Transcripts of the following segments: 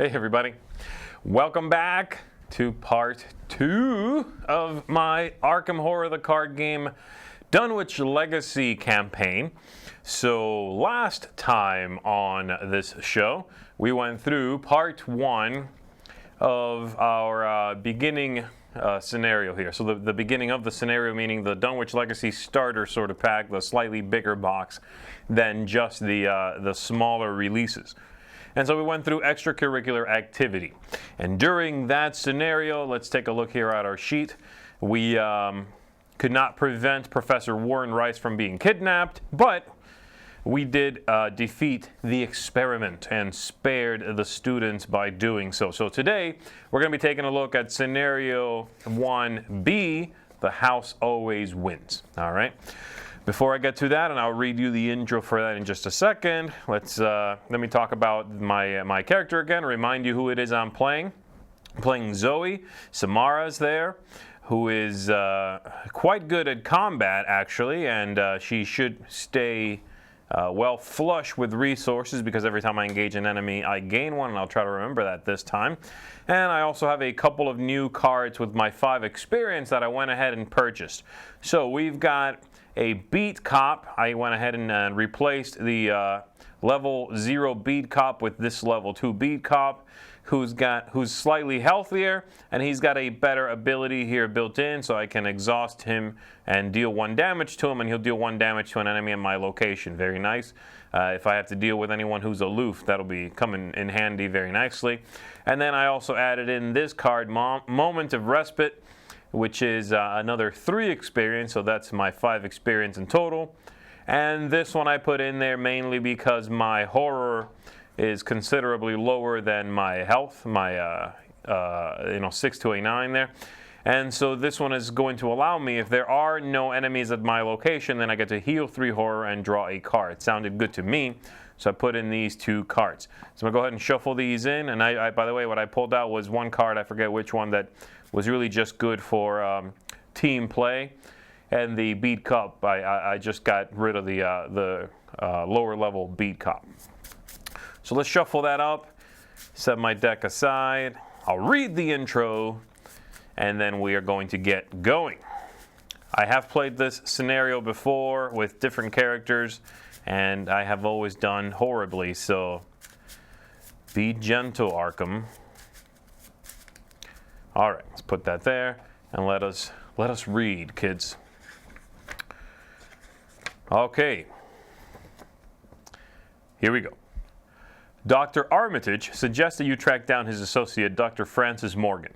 Hey everybody, welcome back to part 2 of my Arkham Horror the card game Dunwich Legacy campaign. So last time on this show we went through part 1 of our beginning scenario here. So the beginning of the scenario, meaning the Dunwich Legacy starter sort of pack, the slightly bigger box than just the smaller releases. And so we went through extracurricular activity. And during that scenario, let's take a look here at our sheet. We could not prevent Professor Warren Rice from being kidnapped, but we did defeat the experiment and spared the students by doing so. So today, we're going to be taking a look at scenario 1B, the house always wins. All right. Before I get to that, and I'll read you the intro for that in just a second, let me talk about my character again, remind you who it is I'm playing. I'm playing Zoe. Samara's there, who is quite good at combat, actually, and she should stay well flush with resources because every time I engage an enemy, I gain one, and I'll try to remember that this time. And I also have a couple of new cards with my 5 experience that I went ahead and purchased. So we've got a beat cop. I went ahead and replaced the level 0 beat cop with this level 2 beat cop, who's slightly healthier, and he's got a better ability here built in, so I can exhaust him and deal 1 damage to him, and he'll deal 1 damage to an enemy in my location. Very nice. If I have to deal with anyone who's aloof, that'll be coming in handy very nicely. And then I also added in this card, Moment of Respite, which is another 3 experience, so that's my 5 experience in total. And this one I put in there mainly because my horror is considerably lower than my health, my 6 to a 9 there. And so this one is going to allow me, if there are no enemies at my location, then I get to heal 3 horror and draw a card. It sounded good to me, so I put in these 2 cards. So I'm going to go ahead and shuffle these in. And I by the way, what I pulled out was 1 card, I forget which one, that was really just good for team play. And the beat cop, I just got rid of the lower level beat cop. So let's shuffle that up, set my deck aside. I'll read the intro, and then we are going to get going. I have played this scenario before with different characters, and I have always done horribly, so be gentle, Arkham. All right, let's put that there, and let us read, kids. Okay, here we go. Dr. Armitage suggests that you track down his associate, Dr. Francis Morgan.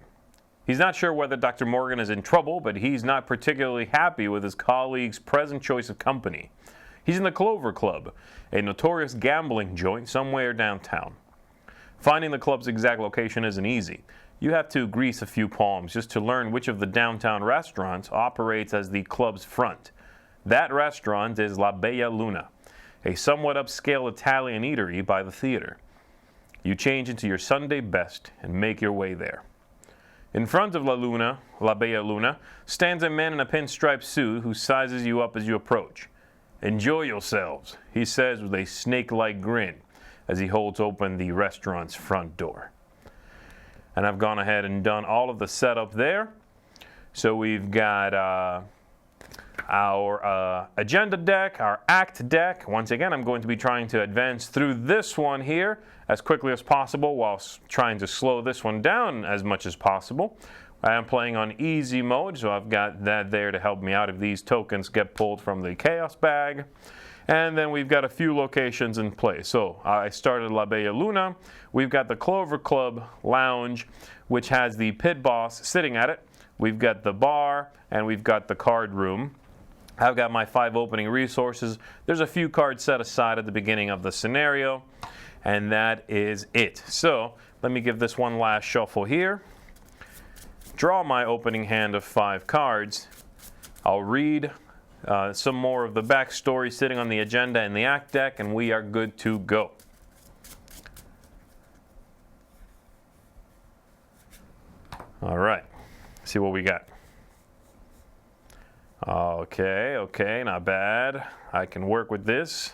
He's not sure whether Dr. Morgan is in trouble, but he's not particularly happy with his colleague's present choice of company. He's in the Clover Club, a notorious gambling joint somewhere downtown. Finding the club's exact location isn't easy. You have to grease a few palms just to learn which of the downtown restaurants operates as the club's front. That restaurant is La Bella Luna, a somewhat upscale Italian eatery by the theater. You change into your Sunday best and make your way there. In front of La Bella Luna, stands a man in a pinstripe suit who sizes you up as you approach. "Enjoy yourselves," he says with a snake-like grin as he holds open the restaurant's front door. And I've gone ahead and done all of the setup there. So we've got our agenda deck, our act deck. Once again, I'm going to be trying to advance through this one here as quickly as possible while trying to slow this one down as much as possible. I am playing on easy mode, so I've got that there to help me out if these tokens get pulled from the chaos bag. And then we've got a few locations in place. So I started La Bella Luna. We've got the Clover Club Lounge, which has the pit boss sitting at it. We've got the bar, and we've got the card room. I've got my 5 opening resources. There's a few cards set aside at the beginning of the scenario, and that is it. So let me give this one last shuffle here. Draw my opening hand of 5 cards. I'll read some more of the backstory sitting on the agenda in the act deck, and we are good to go. All right, see what we got. Okay, not bad. I can work with this.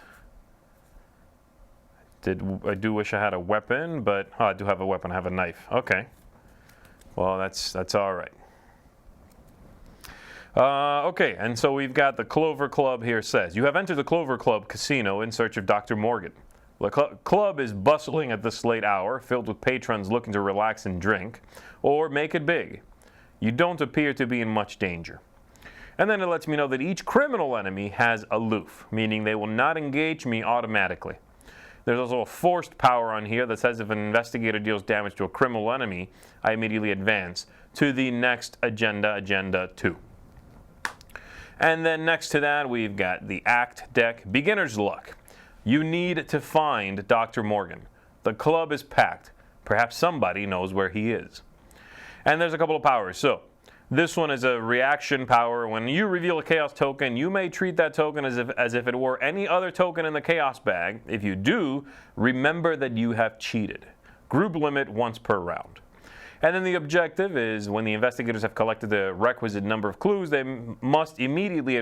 I do wish I had a weapon, but I do have a weapon. I have a knife. Okay. Well, that's all right. Okay, and so we've got the Clover Club here says, you have entered the Clover Club casino in search of Dr. Morgan. The club is bustling at this late hour, filled with patrons looking to relax and drink, or make it big. You don't appear to be in much danger. And then it lets me know that each criminal enemy has aloof, meaning they will not engage me automatically. There's also a forced power on here that says if an investigator deals damage to a criminal enemy, I immediately advance to the next agenda 2. And then next to that, we've got the Act deck, Beginner's Luck. You need to find Dr. Morgan. The club is packed. Perhaps somebody knows where he is. And there's a couple of powers. So this one is a reaction power. When you reveal a chaos token, you may treat that token as if it were any other token in the chaos bag. If you do, remember that you have cheated. Group limit once per round. And then the objective is when the investigators have collected the requisite number of clues, they must immediately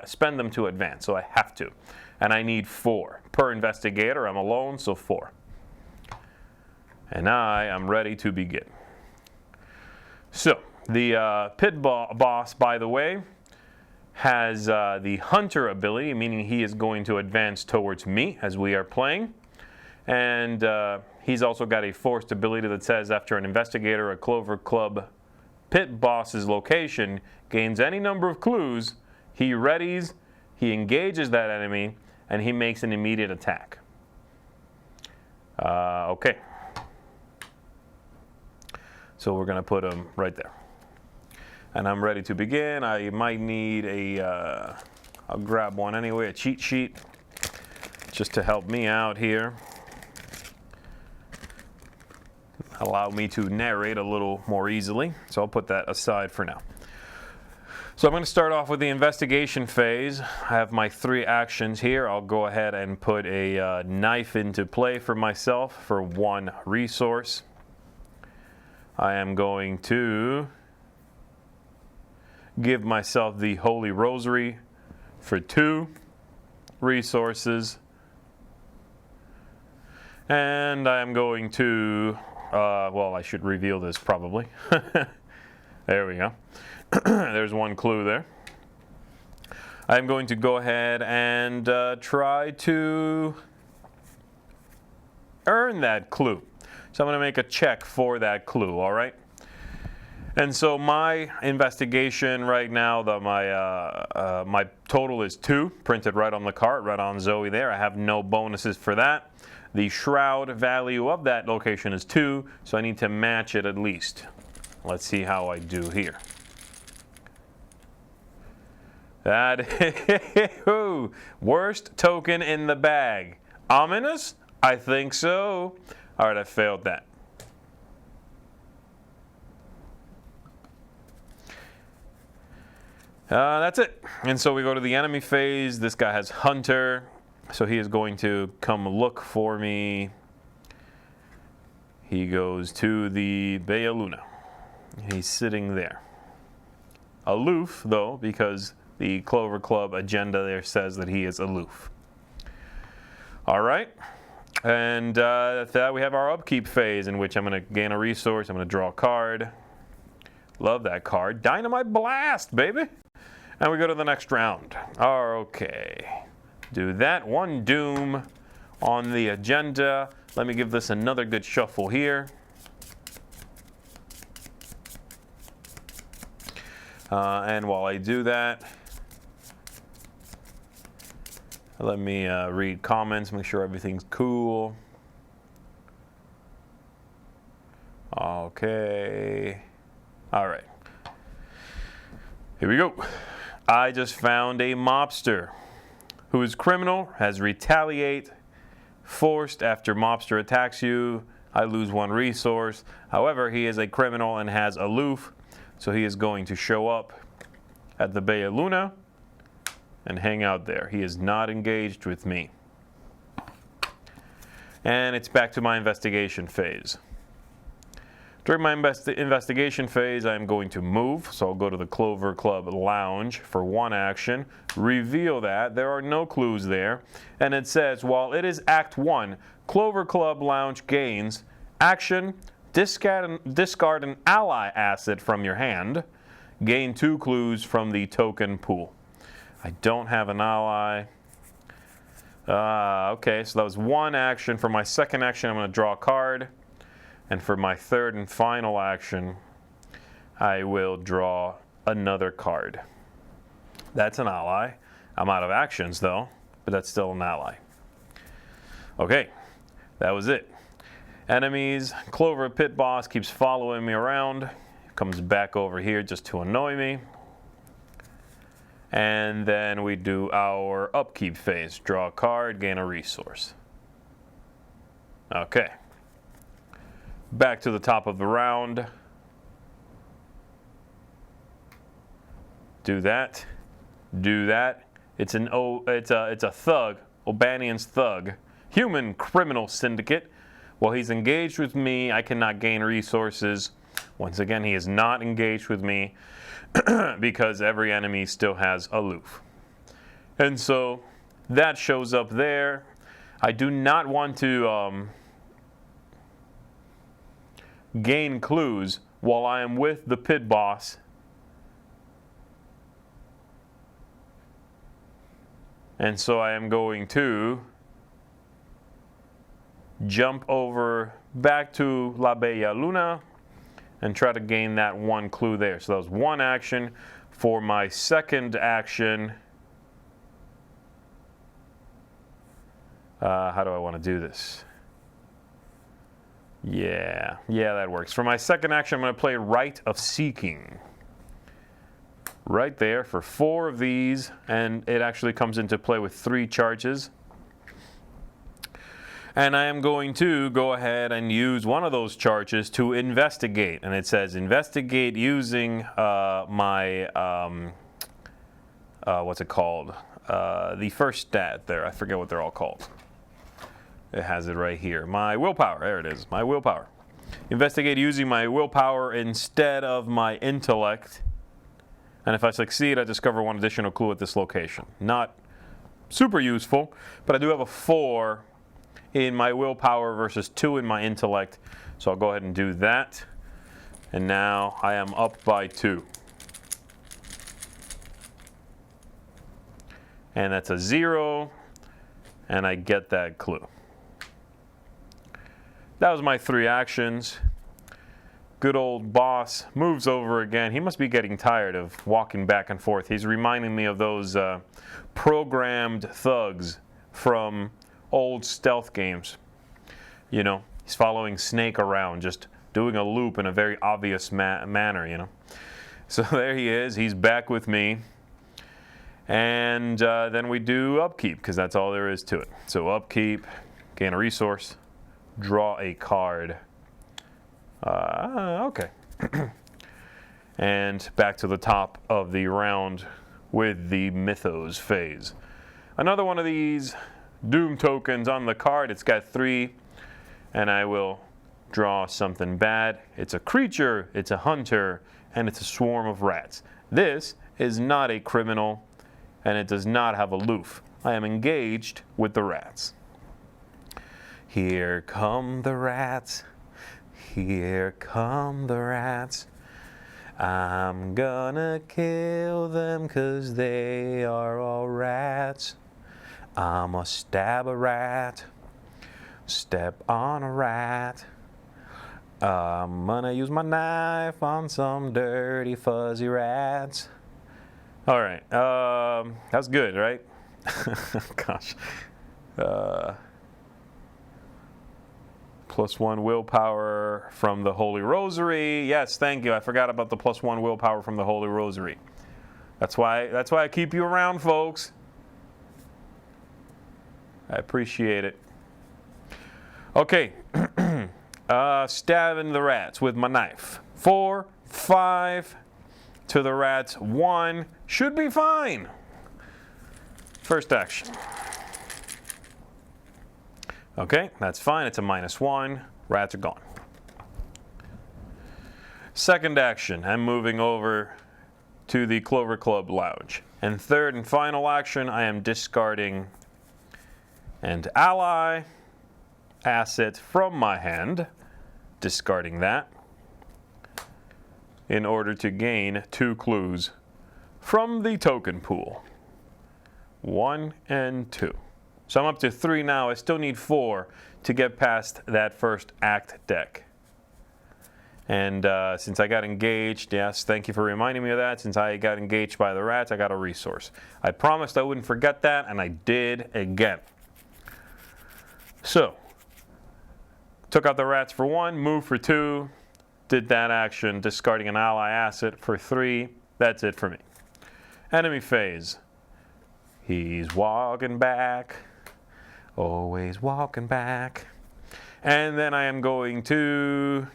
spend them to advance. So I have to. And I need 4 per investigator. I'm alone, so 4. And I am ready to begin. So the pit boss, by the way, has the hunter ability, meaning he is going to advance towards me as we are playing. And he's also got a forced ability that says after an investigator at Clover Club pit boss's location gains any number of clues, he readies, he engages that enemy, and he makes an immediate attack. Okay. So we're going to put him right there. And I'm ready to begin. I might need I'll grab one anyway, a cheat sheet, just to help me out here. Allow me to narrate a little more easily. So I'll put that aside for now. So I'm going to start off with the investigation phase. I have my 3 actions here. I'll go ahead and put a knife into play for myself for 1 resource. I am going to give myself the Holy Rosary for 2 resources. And I am going to, well, I should reveal this probably. There we go. There's 1 clue there. I'm going to go ahead and try to earn that clue. So I'm going to make a check for that clue, all right? And so my investigation right now, my total is 2, printed right on the cart, right on Zoe there. I have no bonuses for that. The shroud value of that location is 2, so I need to match it at least. Let's see how I do here. That worst token in the bag. Ominous? I think so. All right, I failed that. That's it. And so we go to the enemy phase. This guy has Hunter, so he is going to come look for me. He goes to the Bella Luna. He's sitting there. Aloof, though, because the Clover Club agenda there says that he is aloof. All right. And that we have our upkeep phase in which I'm going to gain a resource. I'm going to draw a card. Love that card. Dynamite Blast, baby. And we go to the next round. Okay. Do that. 1 doom on the agenda. Let me give this another good shuffle here. And while I do that, let me read comments, make sure everything's cool. Okay. All right. Here we go. I just found a mobster who is criminal, has retaliate, forced after mobster attacks you. I lose 1 resource. However, he is a criminal and has aloof, so he is going to show up at the Bella Luna and hang out there. He is not engaged with me. And it's back to my investigation phase. During my investigation phase, I am going to move, so I'll go to the Clover Club Lounge for one action, reveal that. There are no clues there, and it says, while it is Act 1, Clover Club Lounge gains action, discard an ally asset from your hand, gain 2 clues from the token pool. I don't have an ally. Okay, so that was one action. For my second action, I'm going to draw a card. And for my third and final action, I will draw another card. That's an ally. I'm out of actions though, but that's still an ally. Okay, that was it. Enemies, Clover Pit Boss keeps following me around. Comes back over here just to annoy me. And then we do our upkeep phase. Draw a card, gain a resource. Okay. Back to the top of the round. Do that. Do that. It's a thug, O'Banian's thug, human criminal syndicate. While he's engaged with me, I cannot gain resources. Once again, he is not engaged with me because every enemy still has aloof. And so that shows up there. I do not want to gain clues while I am with the pit boss. And so I am going to jump over back to La Bella Luna and try to gain that one clue there. So that was one action. For my second action, how do I want to do this? Yeah, that works. For my second action, I'm going to play Rite of Seeking. Right there for 4 of these, and it actually comes into play with 3 charges. And I am going to go ahead and use one of those charges to investigate. And it says investigate using my, what's it called? The first stat there. I forget what they're all called. It has it right here. My willpower. There it is. My willpower. Investigate using my willpower instead of my intellect. And if I succeed, I discover 1 additional clue at this location. Not super useful, but I do have a 4 in my willpower versus 2 in my intellect. So I'll go ahead and do that. And now I am up by 2. And that's a 0. And I get that clue. That was my 3 actions. Good old boss moves over again. He must be getting tired of walking back and forth. He's reminding me of those programmed thugs from old stealth games. You know, he's following Snake around, just doing a loop in a very obvious manner, you know. So there he is. He's back with me. And then we do upkeep, because that's all there is to it. So upkeep, gain a resource, draw a card. Okay. And back to the top of the round with the Mythos phase. Another one of these Doom tokens on the card. It's got 3, and I will draw something bad. It's a creature, it's a hunter, and it's a swarm of rats. This is not a criminal, and it does not have aloof. I am engaged with the rats. Here come the rats. Here come the rats. I'm gonna kill them 'cause they are all rats. I'ma stab a rat, step on a rat. I'm gonna use my knife on some dirty fuzzy rats. All right, that's good, right? Gosh. +1 willpower from the Holy Rosary. Yes, thank you. I forgot about the +1 willpower from the Holy Rosary. That's why I keep you around, folks. I appreciate it. Okay, stabbing the rats with my knife. 4, 5 to the rats. 1 should be fine. First action. Okay, that's fine. It's a -1. Rats are gone. Second action, I'm moving over to the Clover Club Lounge. And third and final action, I am discarding an ally asset from my hand, discarding that, in order to gain 2 clues from the token pool. 1 and 2. So I'm up to 3 now. I still need 4 to get past that first act deck. And since I got engaged, yes, thank you for reminding me of that. Since I got engaged by the rats, I got a resource. I promised I wouldn't forget that, and I did again. So, took out the rats for 1, moved for 2, did that action, discarding an ally asset for 3. That's it for me. Enemy phase. He's walking back, always walking back. And then I am going to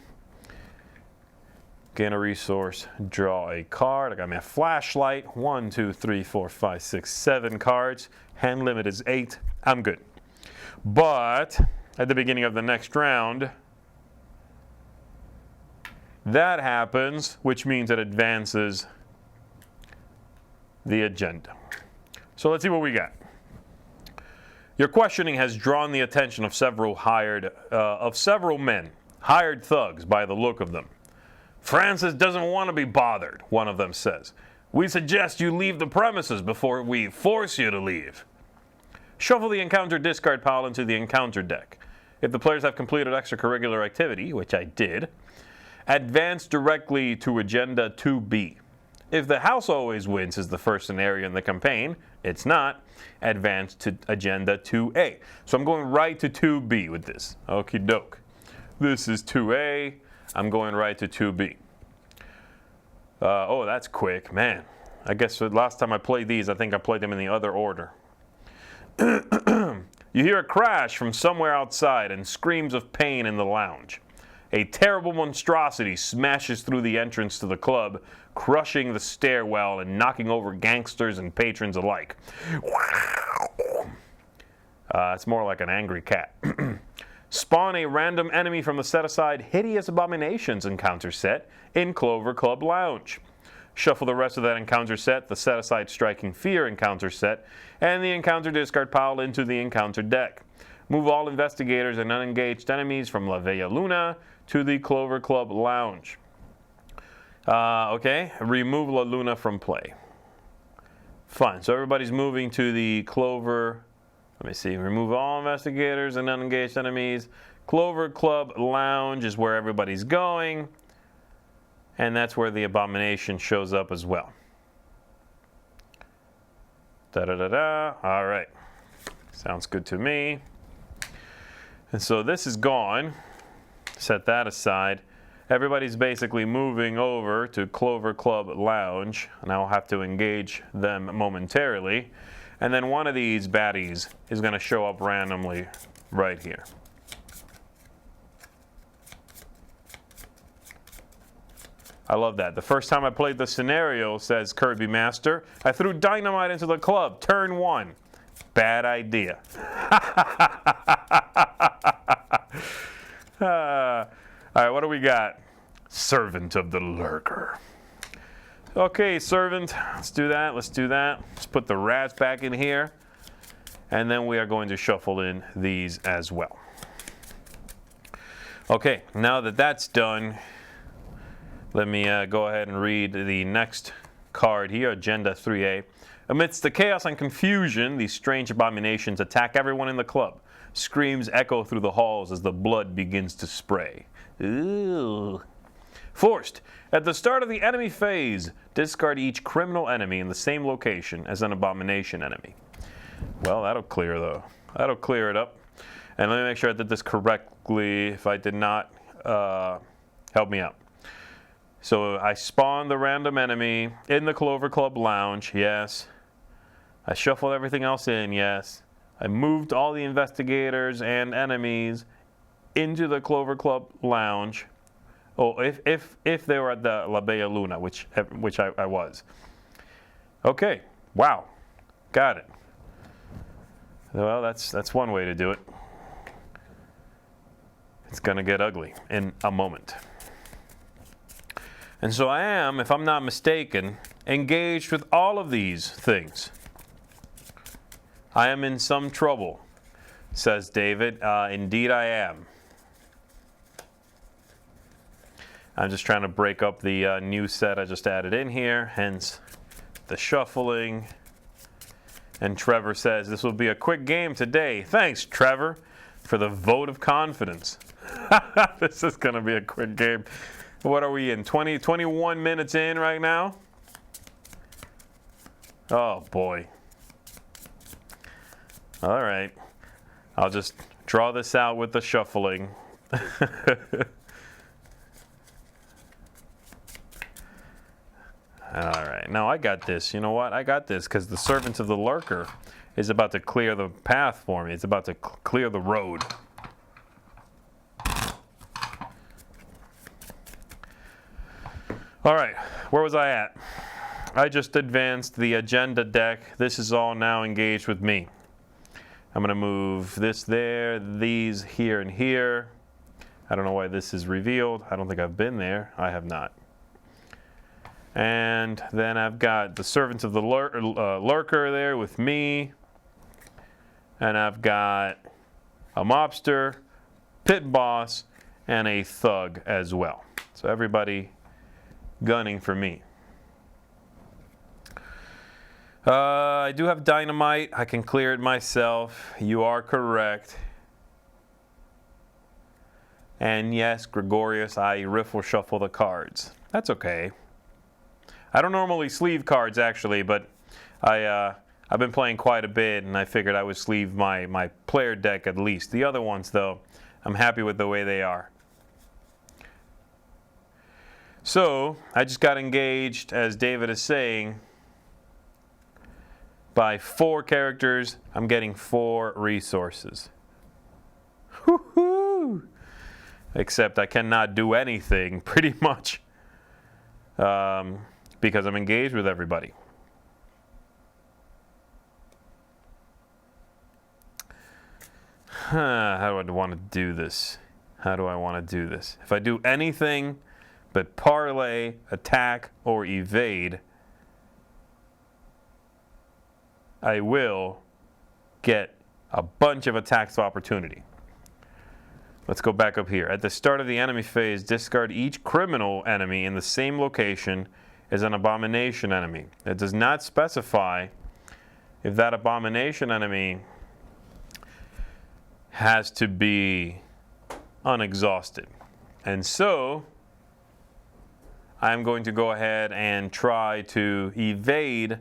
gain a resource, draw a card. I got my flashlight. 1, 2, 3, 4, 5, 6, 7 cards. Hand limit is 8. I'm good. But at the beginning of the next round, that happens, which means it advances the agenda. So let's see what we got. Your questioning has drawn the attention of several men, hired thugs by the look of them. Francis doesn't want to be bothered, one of them says. We suggest you leave the premises before we force you to leave. Shuffle the encounter discard pile into the encounter deck. If the players have completed extracurricular activity, which I did, advance directly to Agenda 2B. If the house always wins is the first scenario in the campaign, it's not, advance to Agenda 2A. So I'm going right to 2B with this. Okie doke. This is 2A. I'm going right to 2B. Oh, that's quick. Man, I guess the last time I played these, I think I played them in the other order. You hear a crash from somewhere outside and screams of pain in the lounge. A terrible monstrosity smashes through the entrance to the club, crushing the stairwell and knocking over gangsters and patrons alike. It's more like an angry cat. Spawn a random enemy from the set-aside Hideous Abominations encounter set in Clover Club Lounge. Shuffle the rest of that encounter set, the set-aside Striking Fear encounter set, and the encounter discard pile into the encounter deck. Move all investigators and unengaged enemies from La Bella Luna to the Clover Club Lounge. Okay, remove La Luna from play. Fine, so everybody's moving to the Clover. Let me see, remove all investigators and unengaged enemies. Clover Club Lounge is where everybody's going. And that's where the abomination shows up as well. Da-da-da-da. All right. Sounds good to me. And so this is gone. Set that aside. Everybody's basically moving over to Clover Club Lounge. And I'll have to engage them momentarily. And then one of these baddies is going to show up randomly right here. I love that. The first time I played the scenario, says Kirby Master, I threw dynamite into the club. Turn 1. Bad idea. All right, what do we got? Servant of the Lurker. Okay, Servant. Let's do that. Let's do that. Let's put the rats back in here. And then we are going to shuffle in these as well. Okay, now that that's done, let me go ahead and read the next card here, Agenda 3A. Amidst the chaos and confusion, these strange abominations attack everyone in the club. Screams echo through the halls as the blood begins to spray. Ooh. Forced. At the start of the enemy phase, discard each criminal enemy in the same location as an abomination enemy. Well, that'll clear it up. And let me make sure I did this correctly. If I did not, help me out. So I spawned the random enemy in the Clover Club Lounge, yes. I shuffled everything else in, yes. I moved all the investigators and enemies into the Clover Club Lounge. Oh, if they were at the La Bella Luna, which I was. Okay, wow, got it. Well, that's one way to do it. It's gonna get ugly in a moment. And so I am, if I'm not mistaken, engaged with all of these things. I am in some trouble, says David. Indeed I am. I'm just trying to break up the new set I just added in here, hence the shuffling. And Trevor says, this will be a quick game today. Thanks, Trevor, for the vote of confidence. This is going to be a quick game. What are we in? 21 minutes in right now? Oh, boy. All right. I'll just draw this out with the shuffling. All right. Now, I got this. You know what? I got this because the Servant of the Lurker is about to clear the path for me. It's about to clear the road. All right, where was I at? I just advanced the agenda deck. This is all now engaged with me. I'm going to move this there, these here and here. I don't know why this is revealed. I don't think I've been there. I have not. And then I've got the Servants of the Lurker there with me. And I've got a mobster, pit boss, and a thug as well. So everybody gunning for me. I do have dynamite. I can clear it myself. You are correct. And yes, Gregorius, I riffle shuffle the cards. That's okay. I don't normally sleeve cards actually, but I've been playing quite a bit, and I figured I would sleeve my player deck at least. The other ones, though, I'm happy with the way they are. So, I just got engaged, as David is saying, by 4 characters. I'm getting 4 resources. Woohoo! Except I cannot do anything, pretty much, because I'm engaged with everybody. How do I want to do this? How do I want to do this? If I do anything but parlay, attack, or evade, I will get a bunch of attacks of opportunity. Let's go back up here. At the start of the enemy phase, discard each criminal enemy in the same location as an abomination enemy. It does not specify if that abomination enemy has to be unexhausted. And so I'm going to go ahead and try to evade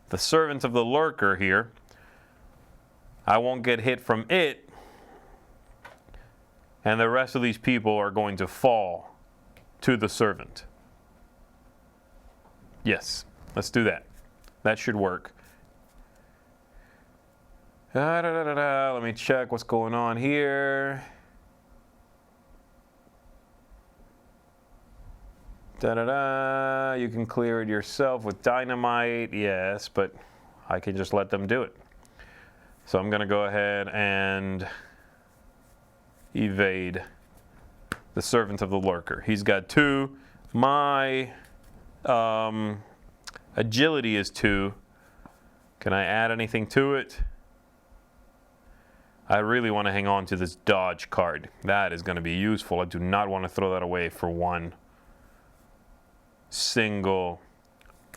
the Servant of the Lurker here. I won't get hit from it, and the rest of these people are going to fall to the Servant. Yes, let's do that. That should work. Let me check what's going on here. You can clear it yourself with dynamite, yes, but I can just let them do it. So I'm going to go ahead and evade the Servant of the Lurker. He's got 2. My agility is 2. Can I add anything to it? I really want to hang on to this dodge card. That is going to be useful. I do not want to throw that away for one single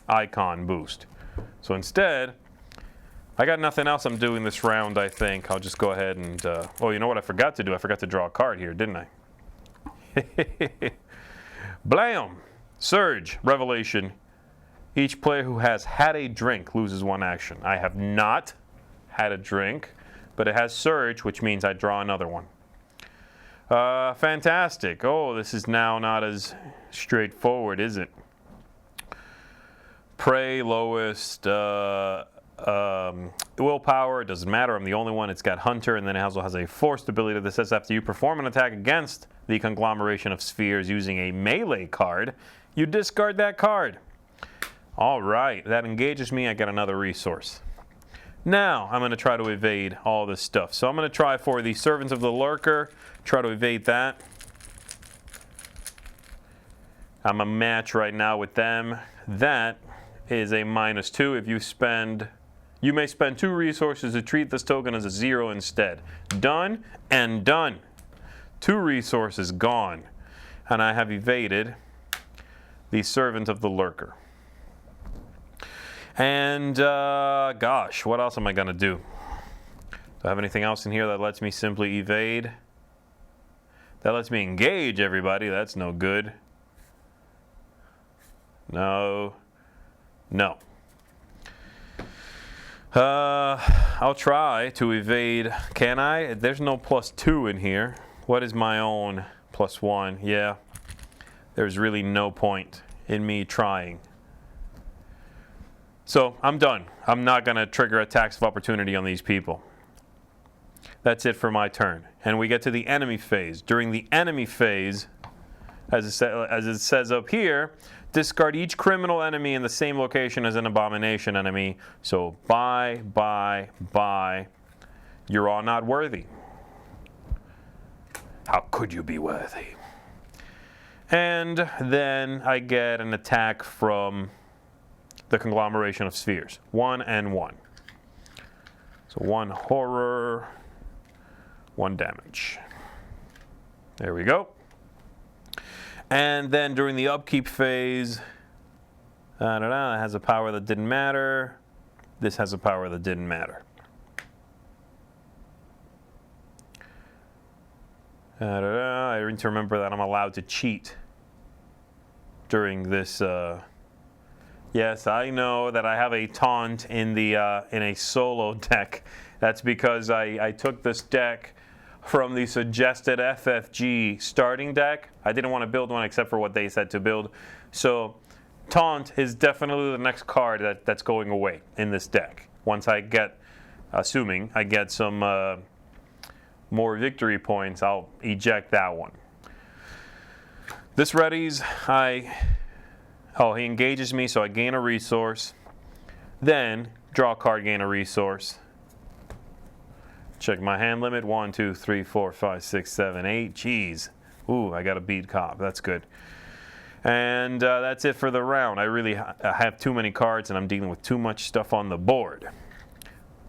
icon boost. So instead, I got nothing else I'm doing this round, I think. I'll just go ahead and, oh, you know what I forgot to do? I forgot to draw a card here, didn't I? Blam! Surge, Revelation. Each player who has had a drink loses 1 action. I have not had a drink, but it has Surge, which means I draw another one. Fantastic. Oh, this is now not as straightforward, is it? Prey, lowest, willpower, it doesn't matter, I'm the only one. It's got Hunter, and then it also has a forced ability that says after you perform an attack against the conglomeration of spheres using a melee card, you discard that card. All right, that engages me. I get another resource. Now, I'm going to try to evade all this stuff. So I'm going to try for the Servants of the Lurker, try to evade that. I'm a match right now with them. That is a -2. If you may spend 2 resources to treat this token as a 0 instead. Done and done. 2 resources gone. And I have evaded the Servant of the Lurker. And gosh, what else am I going to do? Do I have anything else in here that lets me simply evade? That lets me engage everybody. That's no good. No. No. I'll try to evade. Can I? There's no +2 in here. What is my own +1? Yeah. There's really no point in me trying. So I'm done. I'm not going to trigger attacks of opportunity on these people. That's it for my turn. And we get to the enemy phase. During the enemy phase, as it says up here, discard each criminal enemy in the same location as an abomination enemy. So bye, bye, bye. You're all not worthy. How could you be worthy? And then I get an attack from the conglomeration of spheres. 1 and 1. So 1 horror, 1 damage. There we go. And then during the upkeep phase, it has a power that didn't matter. This has a power that didn't matter. I need to remember that I'm allowed to cheat during this. Yes, I know that I have a taunt in a solo deck. That's because I took this deck from the suggested FFG starting deck. I didn't want to build one except for what they said to build. So taunt is definitely the next card that's going away in this deck. Once I get, assuming I get some more victory points, I'll eject that one. This readies, he engages me, so I gain a resource. Then draw a card, gain a resource. Check my hand limit. 1, 2, 3, 4, 5, 6, 7, 8. Jeez. Ooh, I got a beat cop. That's good. And that's it for the round. I have too many cards, and I'm dealing with too much stuff on the board.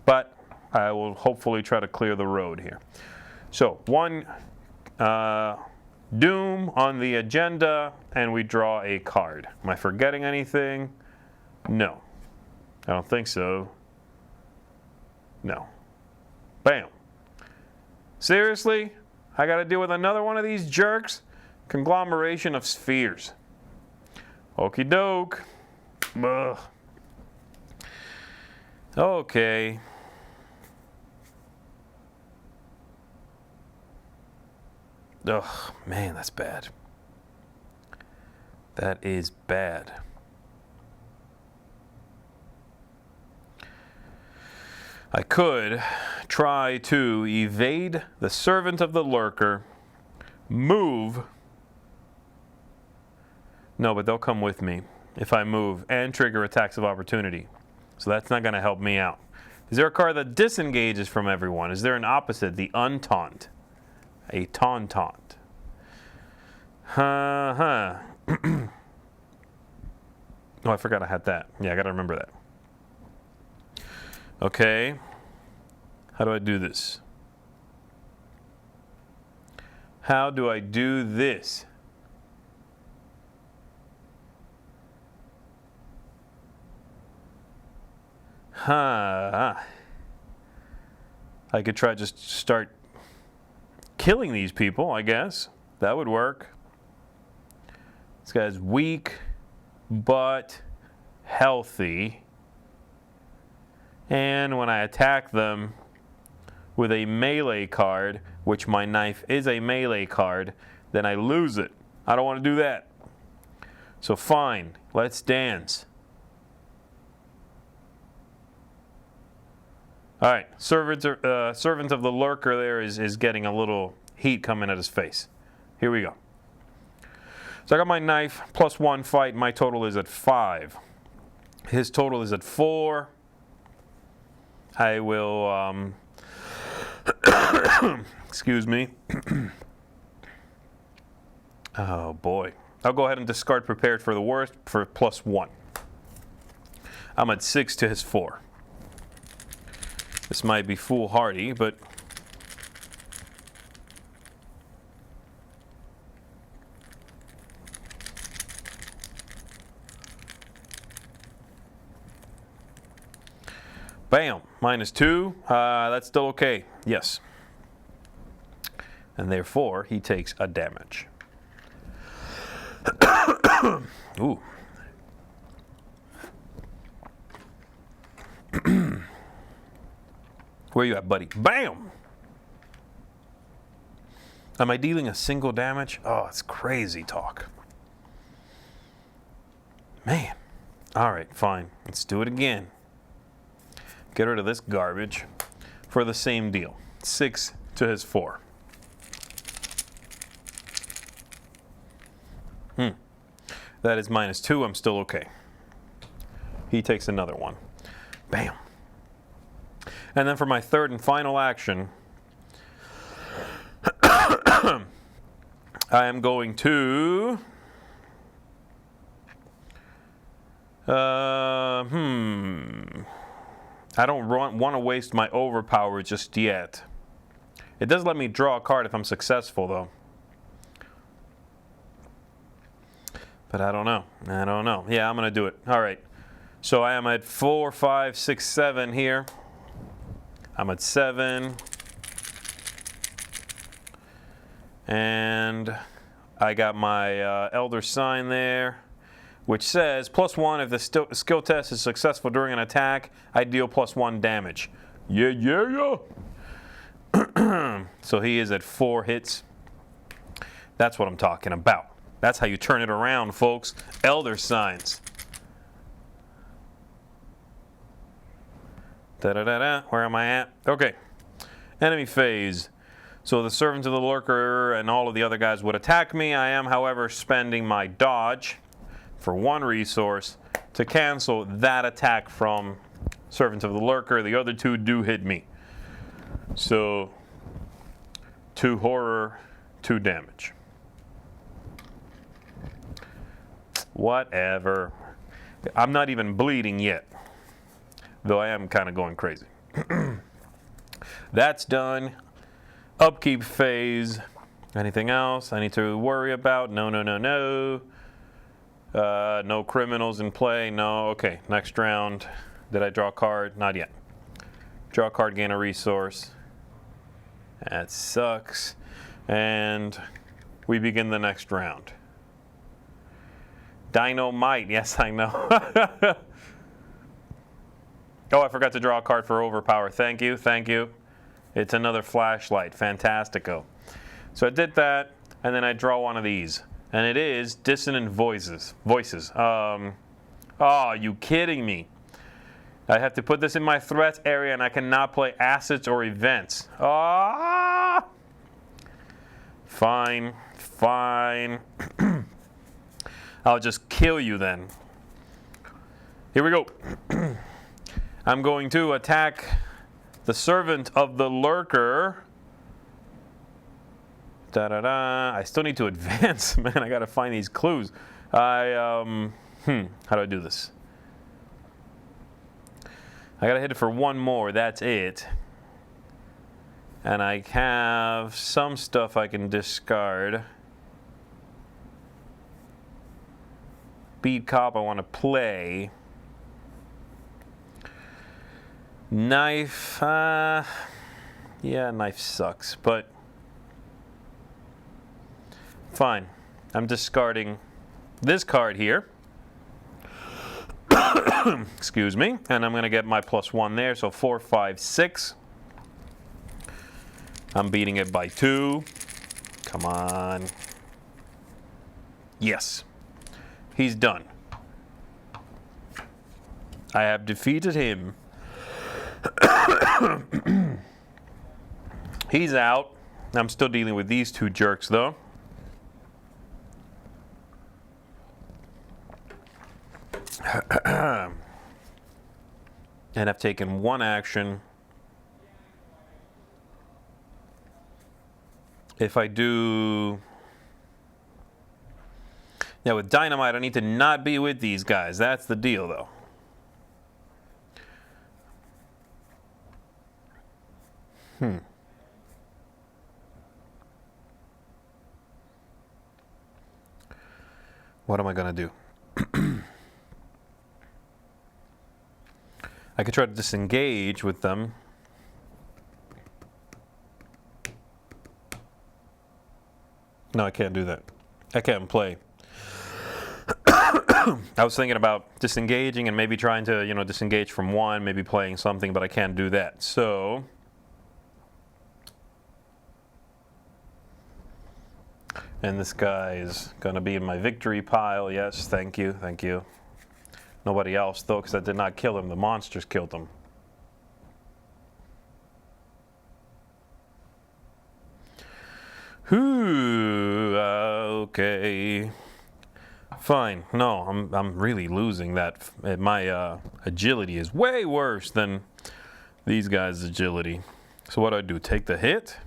But I will hopefully try to clear the road here. So 1 Doom on the agenda, and we draw a card. Am I forgetting anything? No. I don't think so. No. Bam. Seriously? I got to deal with another one of these jerks? Conglomeration of spheres. Okie doke. Ugh. Okay. Ugh, man, that's bad. That is bad. I could try to evade the Servant of the Lurker, move. No, but they'll come with me if I move, and trigger attacks of opportunity. So that's not going to help me out. Is there a card that disengages from everyone? Is there an opposite, the untaunt? A taunt. Oh, I forgot I had that. Yeah, I got to remember that. Okay. How do I do this? How do I do this? I could try just start killing these people, I guess. That would work. This guy's weak, but healthy. And when I attack them with a melee card, which my knife is a melee card, then I lose it. I don't want to do that. So fine, let's dance. All right, Servant of the Lurker there is getting a little heat coming at his face. Here we go. So I got my knife, +1 fight. My total is at 5. His total is at 4. I will, excuse me. Oh boy. I'll go ahead and discard Prepared for the Worst for +1. I'm at 6 to his 4. This might be foolhardy, but bam, -2. That's still okay. Yes. And therefore, he takes a damage. Ooh. Where you at, buddy? Bam! Am I dealing a single damage? Oh, it's crazy talk. Man. All right, fine. Let's do it again. Get rid of this garbage for the same deal. 6 to his 4. That is -2. I'm still okay. He takes another one. Bam. And then for my third and final action, I am going to I don't want to waste my overpower just yet. It does let me draw a card if I'm successful, though. But I don't know. Yeah, I'm going to do it. All right. So I am at 4, 5, 6, 7 here. I'm at 7. And I got my Elder Sign there, which says +1 if the skill test is successful during an attack, I deal +1 damage. Yeah. So he is at 4 hits. That's what I'm talking about. That's how you turn it around, folks. Elder Signs. Where am I at? Okay. Enemy phase. So the Servant of the Lurker and all of the other guys would attack me. I am, however, spending my dodge for 1 resource to cancel that attack from Servant of the Lurker. The other 2 do hit me. So 2 horror, 2 damage. Whatever. I'm not even bleeding yet, though I am kind of going crazy. That's done. Upkeep phase. Anything else I need to worry about? No. No criminals in play. No. Okay, next round. Did I draw a card? Not yet. Draw a card, gain a resource. That sucks. And we begin the next round. Dynamite. Yes, I know. Oh, I forgot to draw a card for overpower. Thank you. It's another flashlight. Fantastico. So I did that, and then I draw one of these. And it is Dissonant Voices. Oh, you kidding me? I have to put this in my threat area, and I cannot play assets or events. Ah! Fine. I'll just kill you then. Here we go. I'm going to attack the Servant of the Lurker. I still need to advance. Man, I gotta find these clues. How do I do this? I gotta hit it for 1 more. That's it. And I have some stuff I can discard. Beat Cop I want to play. Knife. Yeah, knife sucks, but fine. I'm discarding this card here. Excuse me. And I'm going to get my +1 there. So 4, 5, 6. I'm beating it by 2. Come on. Yes. He's done. I have defeated him. He's out. I'm still dealing with these 2 jerks, though. And I've taken 1 action. If I do Yeah, with dynamite, I need to not be with these guys. That's the deal, though. What am I going to do? I could try to disengage with them. No, I can't do that. I can't play. I was thinking about disengaging and maybe trying to, disengage from one, maybe playing something, but I can't do that. So, and this guy is going to be in my victory pile. Yes, thank you, thank you. Nobody else, though, because I did not kill him. The monsters killed him. Okay. Fine. No, I'm really losing that. My agility is way worse than these guys' agility. So what do I do? Take the hit?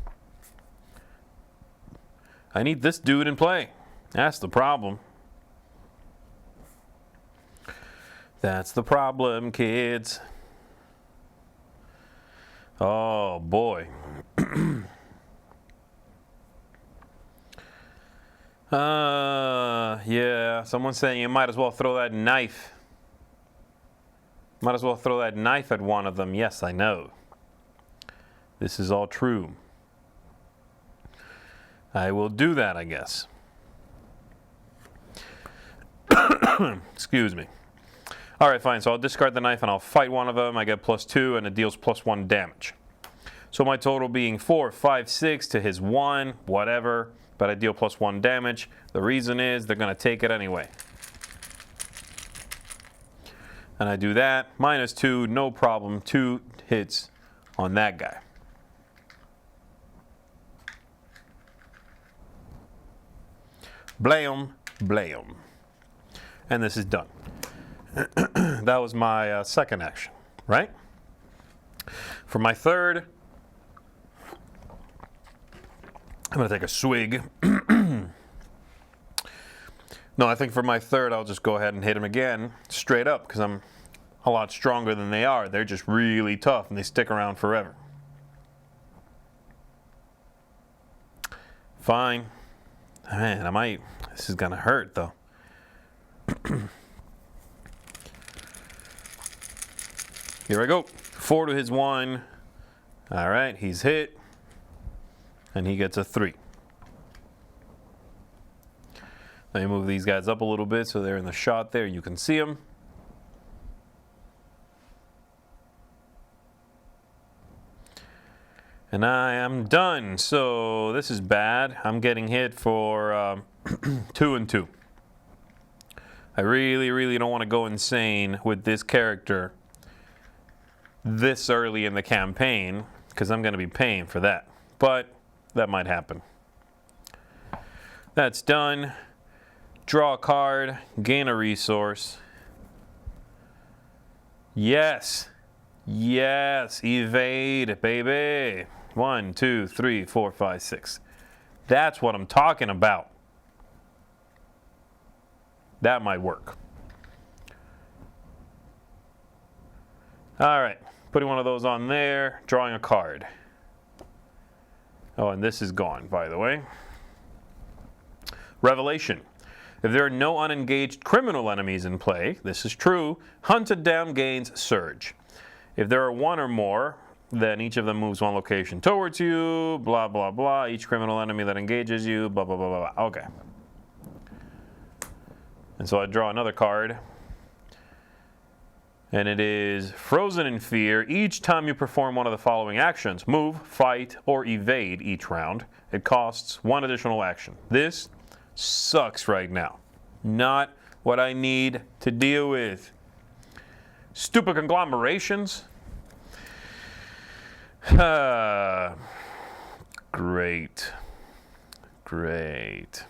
I need this dude in play. That's the problem. That's the problem, kids. Oh, boy. Yeah, someone's saying you might as well throw that knife. Might as well throw that knife at one of them. Yes, I know. This is all true. I will do that, I guess. Excuse me. All right, fine. So I'll discard the knife and I'll fight one of them. I get +2 and it deals +1 damage. So my total being 4, 5, 6 to his 1, whatever. But I deal +1 damage. The reason is they're going to take it anyway. And I do that. -2, no problem. 2 hits on that guy. Blam, blam. And this is done. That was my second action, right? For my third, I'm going to take a swig. No, I think for my third, I'll just go ahead and hit him again, straight up, because I'm a lot stronger than they are. They're just really tough, and they stick around forever. Fine. Man, this is going to hurt, though. Here I go. 4 to his 1. All right, he's hit. And he gets a 3. Let me move these guys up a little bit so they're in the shot there. You can see them. And I am done. So this is bad. I'm getting hit for 2 and 2. I really, really don't want to go insane with this character this early in the campaign because I'm going to be paying for that. But that might happen. That's done. Draw a card, gain a resource. Yes. Yes. Evade, baby. 1, 2, 3, 4, 5, 6. That's what I'm talking about. That might work. All right. Putting one of those on there. Drawing a card. Oh, and this is gone, by the way. Revelation. If there are no unengaged criminal enemies in play, this is true, hunted down gains surge. If there are one or more, then each of them moves one location towards you, blah, blah, blah. Each criminal enemy that engages you, blah, blah, blah, blah, blah. Okay. And so I draw another card. And it is Frozen in Fear. Each time you perform one of the following actions, move, fight, or evade each round, it costs 1 additional action. This sucks right now. Not what I need to deal with. Stupid conglomerations. Great. Great.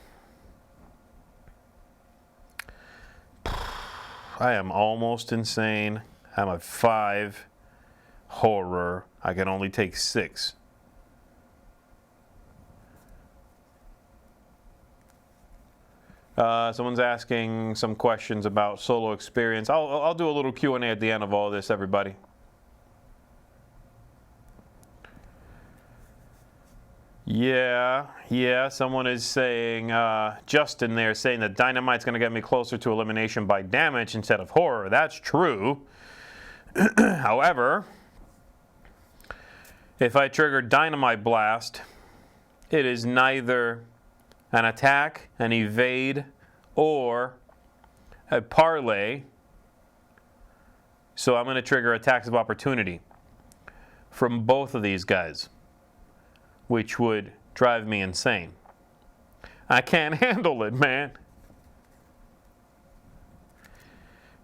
I am almost insane. I'm at 5. Horror. I can only take 6. Someone's asking some questions about solo experience. I'll do a little Q&A at the end of all this, everybody. Yeah, someone is saying, Justin there saying that dynamite's going to get me closer to elimination by damage instead of horror. That's true. However, if I trigger dynamite blast, it is neither an attack, an evade, or a parlay. So I'm going to trigger attacks of opportunity from both of these guys, which would drive me insane. I can't handle it, man.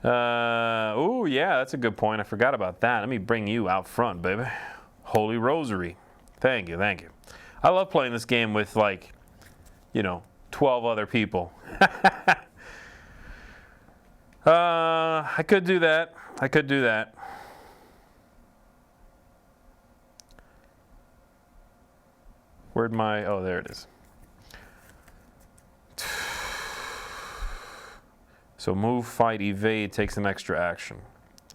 Oh, yeah, that's a good point. I forgot about that. Let me bring you out front, baby. Holy Rosary. Thank you, thank you. I love playing this game with, like, 12 other people. I could do that. Where'd my... Oh, there it is. So move, fight, evade takes an extra action.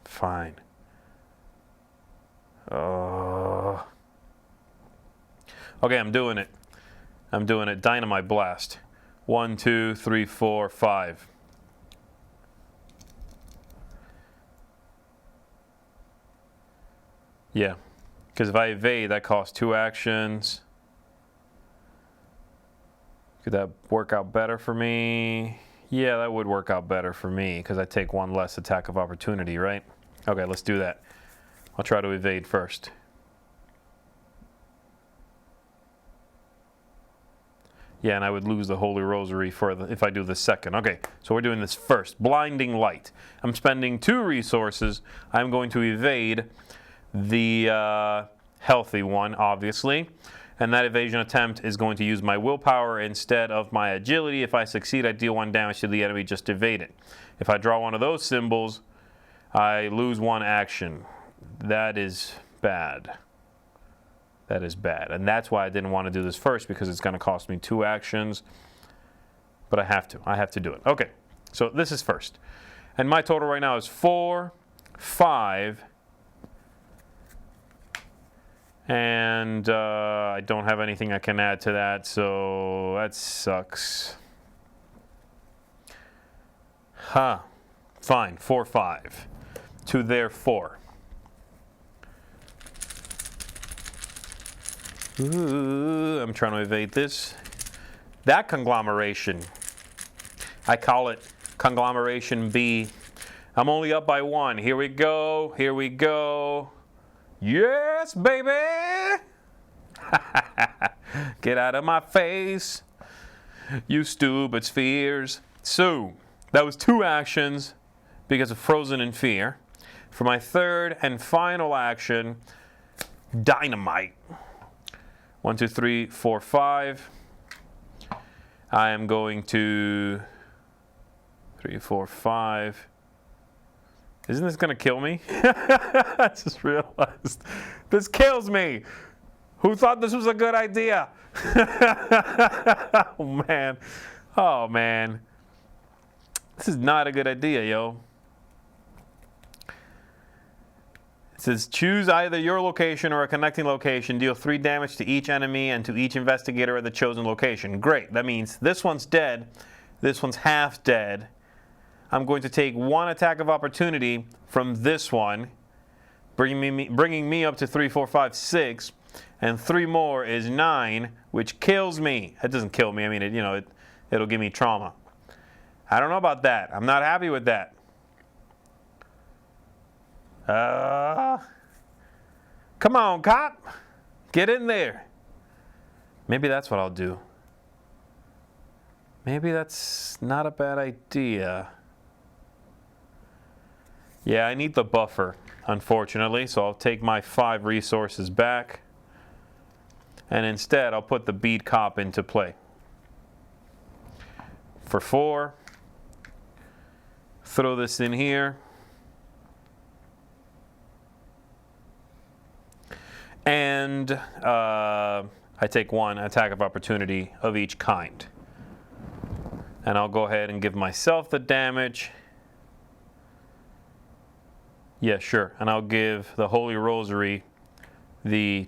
Fine. Okay, I'm doing it. Dynamite blast. 1, 2, 3, 4, 5. Yeah, because if I evade, that costs 2 actions. Could that work out better for me? Yeah, that would work out better for me because I take 1 less attack of opportunity, right? Okay, let's do that. I'll try to evade first. Yeah, and I would lose the Holy Rosary if I do the second. Okay, so we're doing this first. Blinding Light. I'm spending 2 resources. I'm going to evade the healthy one, obviously. And that evasion attempt is going to use my willpower instead of my agility. If I succeed, I deal 1 damage to the enemy just evaded. If I draw one of those symbols, I lose 1 action. That is bad. That is bad. And that's why I didn't want to do this first, because it's going to cost me 2 actions. But I have to. I have to do it. Okay, so this is first. And my total right now is 4, 5, and I don't have anything I can add to that, so that sucks. Fine, 4, 5 to their 4. Ooh, I'm trying to evade this. That conglomeration, I call it conglomeration B. I'm only up by 1. Here we go. Here we go. Yes, baby! Get out of my face, you stupid spheres. So, that was 2 actions because of Frozen in Fear. For my third and final action, Dynamite. 1, 2, 3, 4, 5. I am going to 3, 4, 5. Isn't this going to kill me? I just realized. This kills me. Who thought this was a good idea? Oh, man. Oh, man. This is not a good idea, yo. It says, choose either your location or a connecting location. Deal 3 damage to each enemy and to each investigator at the chosen location. Great. That means this one's dead. This one's half dead. I'm going to take 1 attack of opportunity from this one, bringing me up to 3, 4, 5, 6, and 3 more is 9, which kills me. That doesn't kill me. I mean, it'll give me trauma. I don't know about that. I'm not happy with that. Come on, cop. Get in there. Maybe that's what I'll do. Maybe that's not a bad idea. Yeah, I need the buffer, unfortunately, so I'll take my 5 resources back. And instead, I'll put the beat cop into play. For 4, throw this in here. And I take 1 attack of opportunity of each kind. And I'll go ahead and give myself the damage. Yeah, sure. And I'll give the Holy Rosary the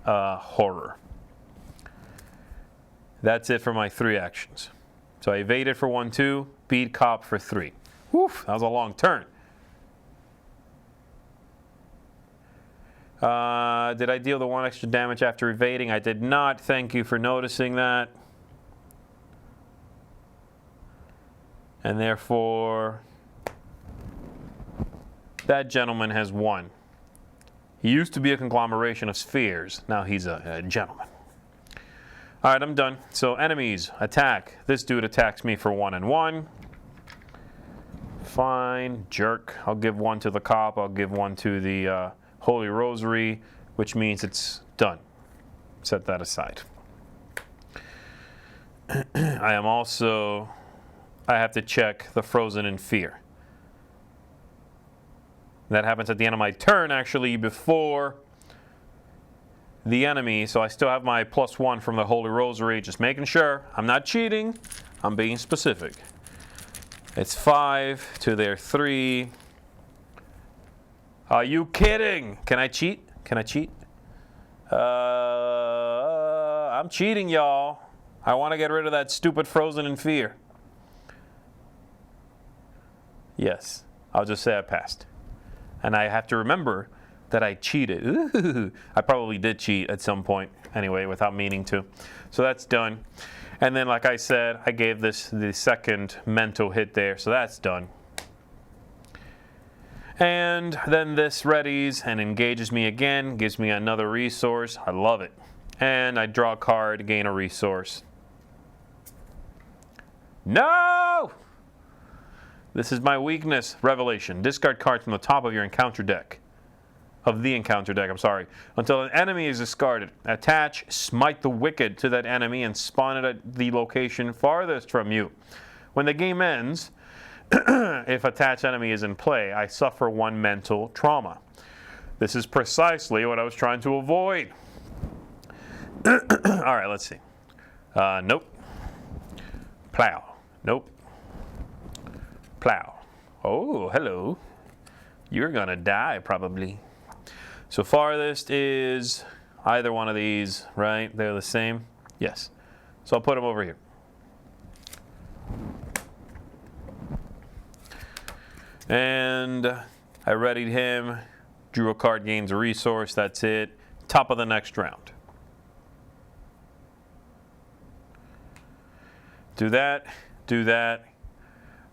horror. That's it for my 3 actions. So I evaded for 1, 2, beat cop for 3. Woof, that was a long turn. Did I deal the 1 extra damage after evading? I did not. Thank you for noticing that. And therefore, that gentleman has won. He used to be a conglomeration of spheres. Now he's a gentleman. All right, I'm done. So enemies, attack. This dude attacks me for 1 and 1. Fine, jerk. I'll give 1 to the cop. I'll give 1 to the Holy Rosary, which means it's done. Set that aside. I have to check the Frozen in Fear. That happens at the end of my turn, actually, before the enemy, so I still have my +1 from the Holy Rosary, just making sure. I'm not cheating, I'm being specific. It's 5 to their 3. Are you kidding? Can I cheat? Can I cheat? I'm cheating, y'all. I want to get rid of that stupid Frozen in Fear. Yes, I'll just say I passed. And I have to remember that I cheated. Ooh, I probably did cheat at some point anyway without meaning to. So that's done. And then, like I said, I gave this the second mental hit there, so that's done. And then this readies and engages me again, gives me another resource. I love it. And I draw a card, gain a resource. No! This is my weakness. Revelation. Discard cards from the top of your encounter deck. Of the encounter deck, I'm sorry. Until an enemy is discarded. Attach Smite the Wicked to that enemy and spawn it at the location farthest from you. When the game ends, if attached enemy is in play, I suffer 1 mental trauma. This is precisely what I was trying to avoid. Alright, let's see. Nope. Plow. Nope. Plow. Oh, hello. You're gonna die, probably. So farthest is either one of these, right? They're the same? Yes. So I'll put them over here. And I readied him, drew a card, gains a resource, that's it. Top of the next round. Do that, do that.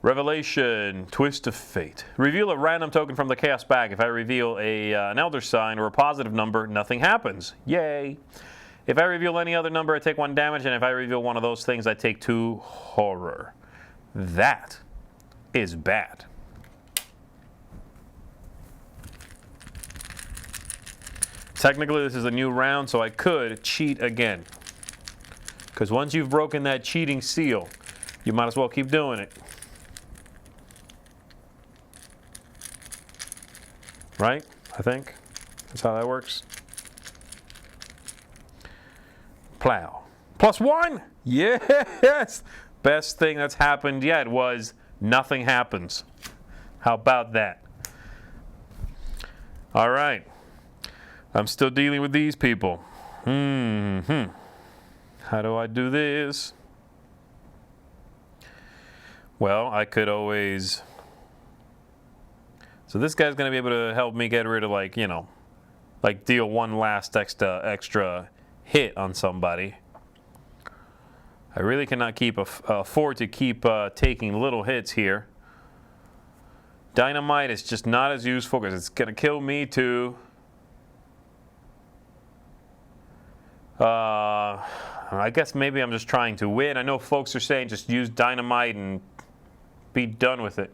Revelation, Twist of Fate. Reveal a random token from the Chaos bag. If I reveal an Elder Sign or a positive number, nothing happens. Yay. If I reveal any other number, I take 1 damage, and if I reveal one of those things, I take 2 horror. That is bad. Technically, this is a new round, so I could cheat again. Because once you've broken that cheating seal, you might as well keep doing it. Right? I think that's how that works. Plow. +1! Yes! Best thing that's happened yet was nothing happens. How about that? All right. I'm still dealing with these people. How do I do this? Well, I could always... So this guy's going to be able to help me get rid of, like, you know, like deal 1 last extra hit on somebody. I really cannot afford to keep taking little hits here. Dynamite is just not as useful because it's going to kill me too. I guess maybe I'm just trying to win. I know folks are saying just use dynamite and be done with it.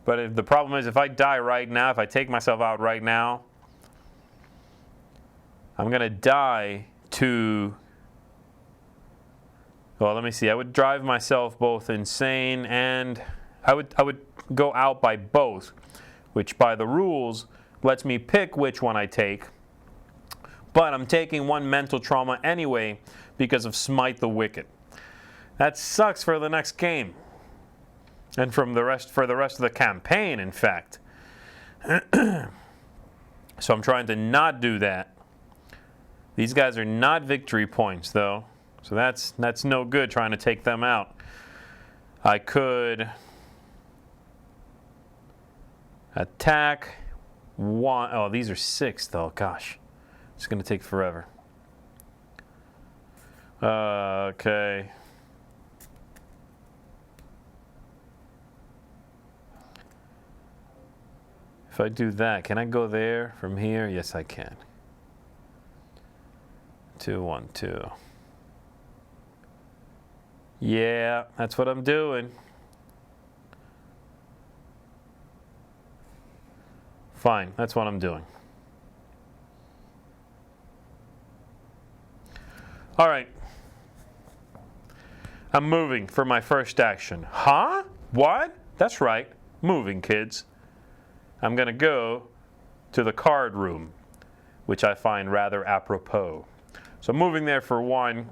But the problem is, if I die right now, if I take myself out right now, I'm going to die to... Well, let me see. I would drive myself both insane and... I would go out by both, which by the rules lets me pick which one I take. But I'm taking 1 mental trauma anyway because of Smite the Wicked. That sucks for the next game. And for the rest of the campaign, in fact. So I'm trying to not do that. These guys are not victory points, though. So that's no good trying to take them out. I could attack 1. Oh, these are 6, though. Gosh. It's going to take forever. Okay. If I do that, can I go there from here? Yes, I can. 2, 1, 2. Yeah, that's what I'm doing. Fine, that's what I'm doing. All right. I'm moving for my first action. Huh? What? That's right. Moving, kids. I'm going to go to the card room, which I find rather apropos. So I'm moving there for 1.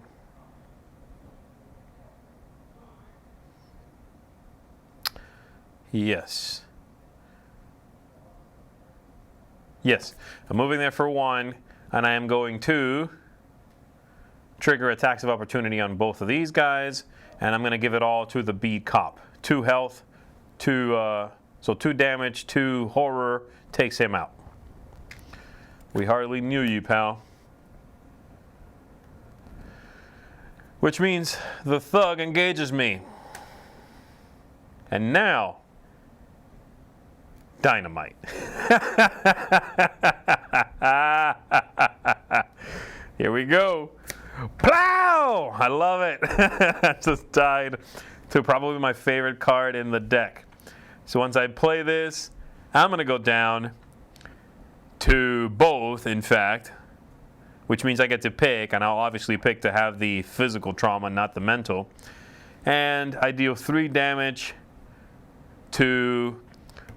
Yes. Yes. I'm moving there for 1, and I am going to trigger attacks of opportunity on both of these guys, and I'm going to give it all to the bead cop. 2 health, 2 damage, 2 horror, takes him out. We hardly knew you, pal. Which means the thug engages me. And now, dynamite. Here we go. Plow! I love it. I just died to probably my favorite card in the deck. So once I play this, I'm going to go down to both, in fact, which means I get to pick, and I'll obviously pick to have the physical trauma, not the mental. And I deal 3 damage to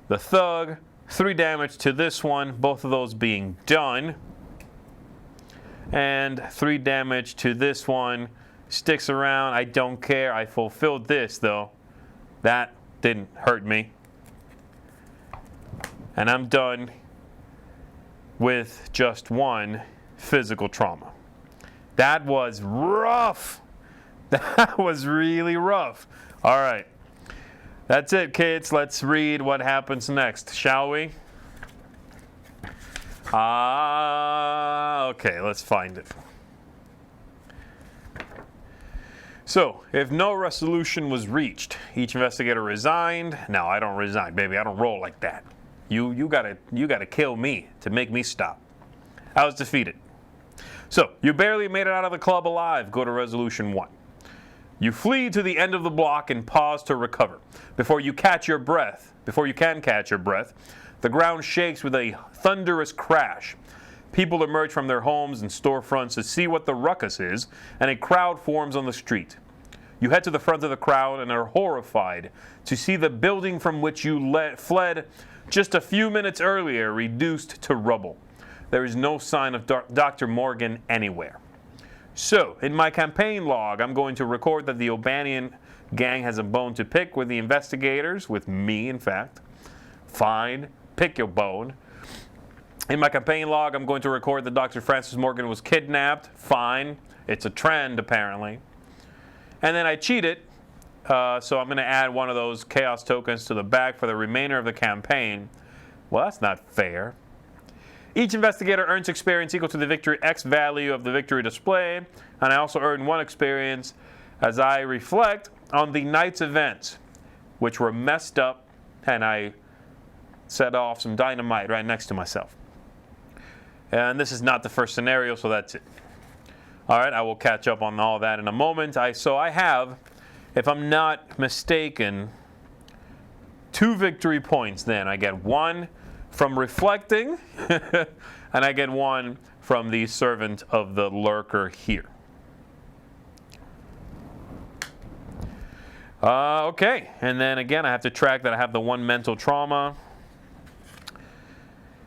the thug, 3 damage to this one, both of those being done. And 3 damage to this one. Sticks around. I don't care. I fulfilled this, though. That didn't hurt me. And I'm done with just 1 physical trauma. That was rough. That was really rough. All right. That's it, kids. Let's read what happens next, shall we? Okay, let's find it. So, if no resolution was reached, each investigator resigned. No, I don't resign, baby. I don't roll like that. You gotta kill me to make me stop. I was defeated. So, you barely made it out of the club alive. Go to resolution 1. You flee to the end of the block and pause to recover. Before you can catch your breath, the ground shakes with a thunderous crash. People emerge from their homes and storefronts to see what the ruckus is, and a crowd forms on the street. You head to the front of the crowd and are horrified to see the building from which you fled just a few minutes earlier reduced to rubble. There is no sign of Dr. Morgan anywhere. So, in my campaign log, I'm going to record that the O'Banion gang has a bone to pick with the investigators, with me, in fact. Fine, pick your bone. In my campaign log, I'm going to record that Dr. Francis Morgan was kidnapped. Fine, it's a trend, apparently. And then I cheated, so I'm going to add one of those chaos tokens to the back for the remainder of the campaign. Well, that's not fair. Each investigator earns experience equal to the victory X value of the victory display, and I also earn 1 experience as I reflect on the night's events, which were messed up, and I set off some dynamite right next to myself. And this is not the first scenario, so that's it. All right, I will catch up on all that in a moment. So I have, if I'm not mistaken, 2 victory points then. I get 1 from reflecting, and I get 1 from the servant of the lurker here. Okay, and then again, I have to track that I have the 1 mental trauma.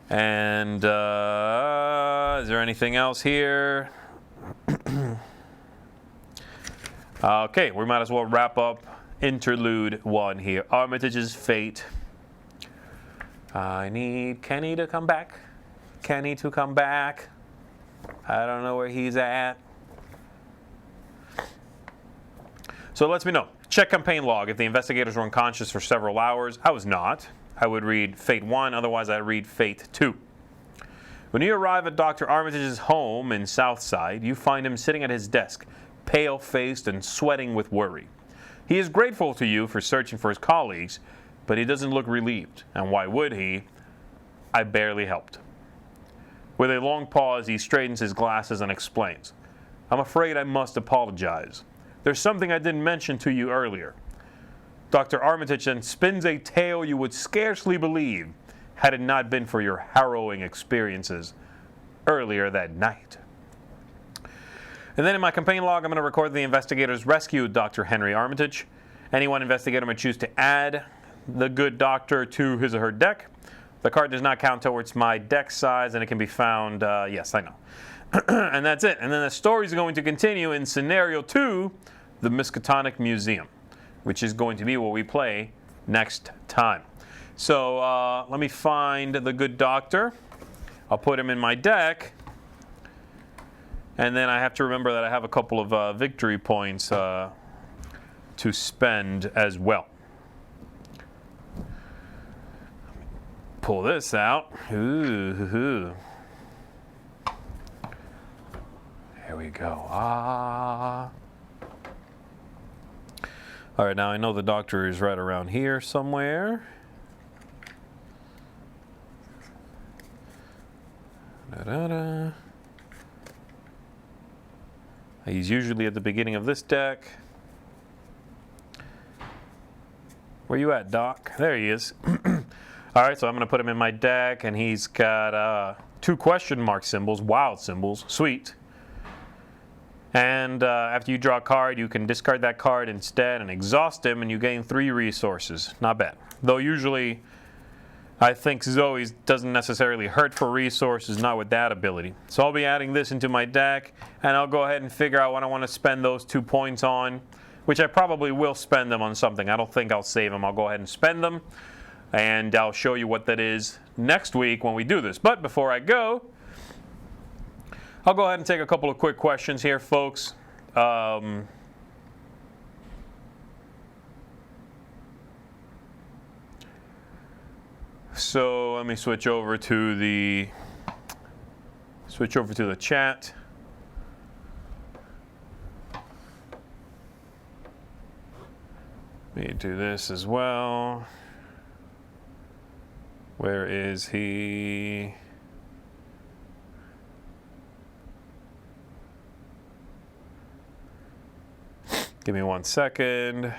And is there anything else here? Okay, we might as well wrap up Interlude 1 here. Armitage's fate. I need Kenny to come back. Kenny to come back. I don't know where he's at. So it lets me know. Check campaign log. If the investigators were unconscious for several hours, I was not. I would read Fate 1, otherwise I'd read Fate 2. When you arrive at Dr. Armitage's home in Southside, you find him sitting at his desk, pale-faced and sweating with worry. He is grateful to you for searching for his colleagues, but he doesn't look relieved. And why would he? I barely helped. With a long pause, he straightens his glasses and explains. I'm afraid I must apologize. There's something I didn't mention to you earlier. Dr. Armitage then spins a tale you would scarcely believe had it not been for your harrowing experiences earlier that night. And then in my campaign log, I'm going to record the investigators rescued Dr. Henry Armitage. Any one investigator may choose to add the good doctor to his or her deck. The card does not count towards my deck size, and it can be found, yes, I know. And that's it. And then the story is going to continue in Scenario 2, the Miskatonic Museum, which is going to be what we play next time. So let me find the good doctor. I'll put him in my deck. And then I have to remember that I have a couple of victory points to spend as well. Pull this out. Ooh. There we go. All right, now I know the doctor is right around here somewhere. Da-da-da. He's usually at the beginning of this deck. Where you at, Doc? There he is. All right, so I'm going to put him in my deck, and he's got 2 question mark symbols, wild symbols, sweet. And after you draw a card, you can discard that card instead and exhaust him, and you gain 3 resources. Not bad. Though usually, I think Zoe doesn't necessarily hurt for resources, not with that ability. So I'll be adding this into my deck, and I'll go ahead and figure out what I want to spend those 2 points on, which I probably will spend them on something. I don't think I'll save them. I'll go ahead and spend them, and I'll show you what that is next week when we do this. But before I go, I'll go ahead and take a couple of quick questions here, folks. So let me switch over to the chat. Let me do this as well. Where is he? Give me 1 second.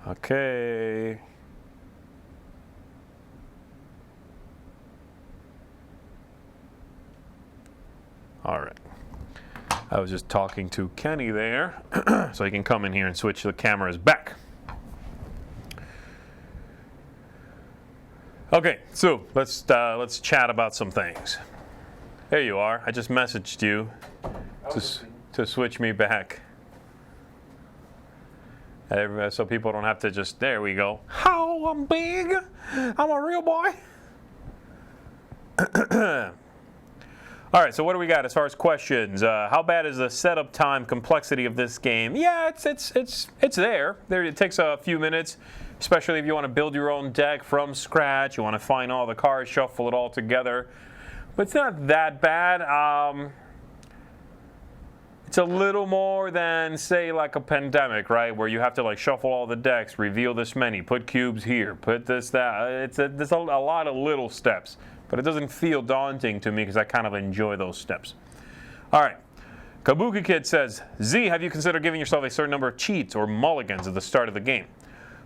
Okay. All right. I was just talking to Kenny there, so he can come in here and switch the cameras back. Okay, so let's chat about some things. There you are. I just messaged you to switch me back. So people don't have to just, there we go. How I'm big. I'm a real boy. All right, so what do we got as far as questions? How bad is the setup time complexity of this game? Yeah, it's there. It takes a few minutes, especially if you want to build your own deck from scratch. You want to find all the cards, shuffle it all together. But it's not that bad. It's a little more than, say, like a Pandemic, right? Where you have to like shuffle all the decks, reveal this many, put cubes here, put this, that. There's a lot of little steps. But it doesn't feel daunting to me because I kind of enjoy those steps. All right. Kabuki Kid says, Z, have you considered giving yourself a certain number of cheats or mulligans at the start of the game?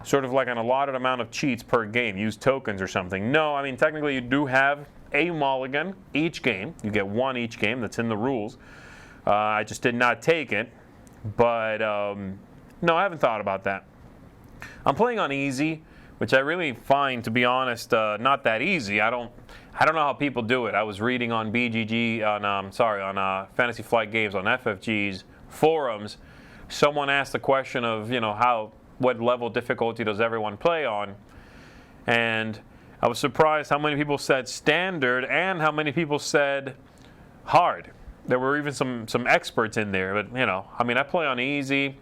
Sort of like an allotted amount of cheats per game. Use tokens or something. No, I mean, technically you do have a mulligan each game. You get 1 each game. That's in the rules. I just did not take it. But no, I haven't thought about that. I'm playing on easy, which I really find, to be honest, not that easy. I don't know how people do it. I was reading on BGG, on Fantasy Flight Games, on FFG's forums. Someone asked the question of, what level difficulty does everyone play on? And I was surprised how many people said standard and how many people said hard. There were even some experts in there, but I play on easy,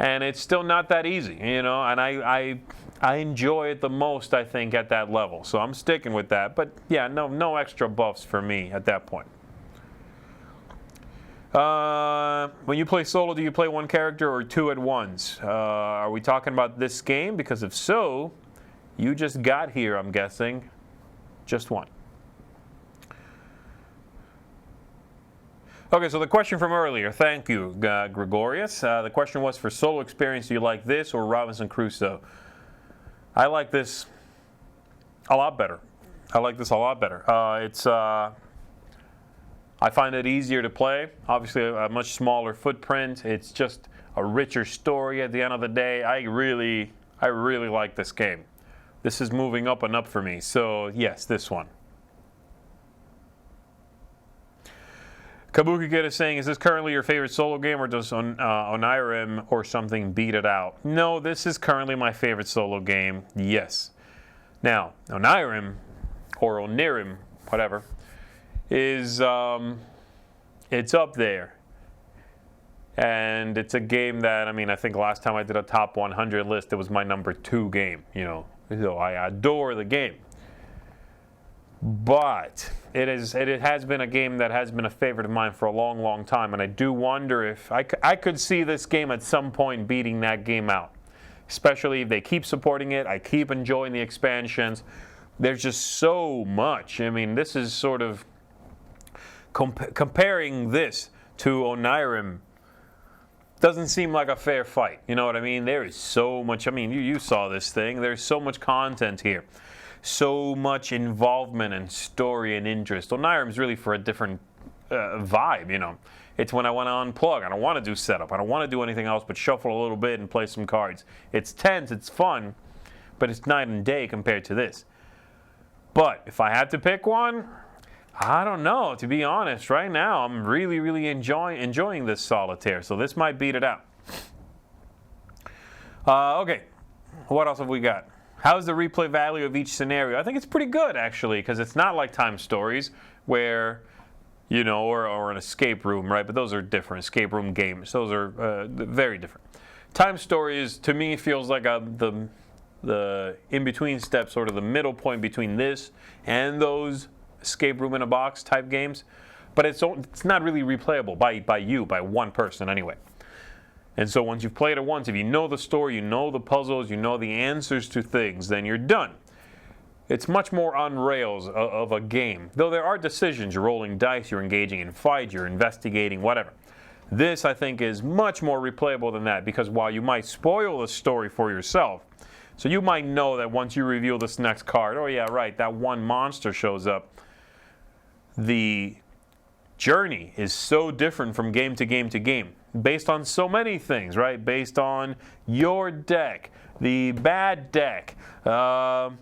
and it's still not that easy, and I enjoy it the most, I think, at that level. So I'm sticking with that. But yeah, no extra buffs for me at that point. When you play solo, do you play one character or two at once? Are we talking about this game? Because if so, you just got here, I'm guessing. Just one. Okay, so the question from earlier, thank you, Gregorius. The question was, for solo experience, do you like this or Robinson Crusoe? I like this a lot better. I find it easier to play. Obviously, a much smaller footprint. It's just a richer story at the end of the day. I really like this game. This is moving up and up for me. So, yes, this one. Kabuki Kid is saying, is this currently your favorite solo game, or does Onirim or something beat it out? No, this is currently my favorite solo game, yes. Now, Onirim, or Onirim, whatever, is, it's up there. And it's a game that, I think last time I did a top 100 list, it was my number 2 game, So I adore the game. But it has been a game that has been a favorite of mine for a long, long time, and I do wonder if I could see this game at some point beating that game out, especially if they keep supporting it. I keep enjoying the expansions. There's just so much. This is sort of comparing this to Onirim doesn't seem like a fair fight. You know what I mean? There is so much. You saw this thing. There's so much content here. So much involvement and story and interest. Onirim is really for a different vibe, It's when I want to unplug. I don't want to do setup. I don't want to do anything else but shuffle a little bit and play some cards. It's tense, it's fun, but it's night and day compared to this. But if I had to pick one, I don't know. To be honest, right now I'm really, really enjoying this solitaire. So this might beat it out. Okay, what else have we got? How's the replay value of each scenario? I think it's pretty good, actually, because it's not like Time Stories where, or an escape room, right? But those are different. Escape room games. Those are very different. Time Stories, to me, feels like the in-between step, sort of the middle point between this and those escape room in a box type games. But it's not really replayable by one person anyway. And so once you've played it once, if you know the story, you know the puzzles, you know the answers to things, then you're done. It's much more on rails of a game. Though there are decisions, you're rolling dice, you're engaging in fight, you're investigating, whatever. This, I think, is much more replayable than that, because while you might spoil the story for yourself, so you might know that once you reveal this next card, oh yeah, right, that one monster shows up. The journey is so different from game to game to game, based on so many things, right? Based on your deck, the bad deck, how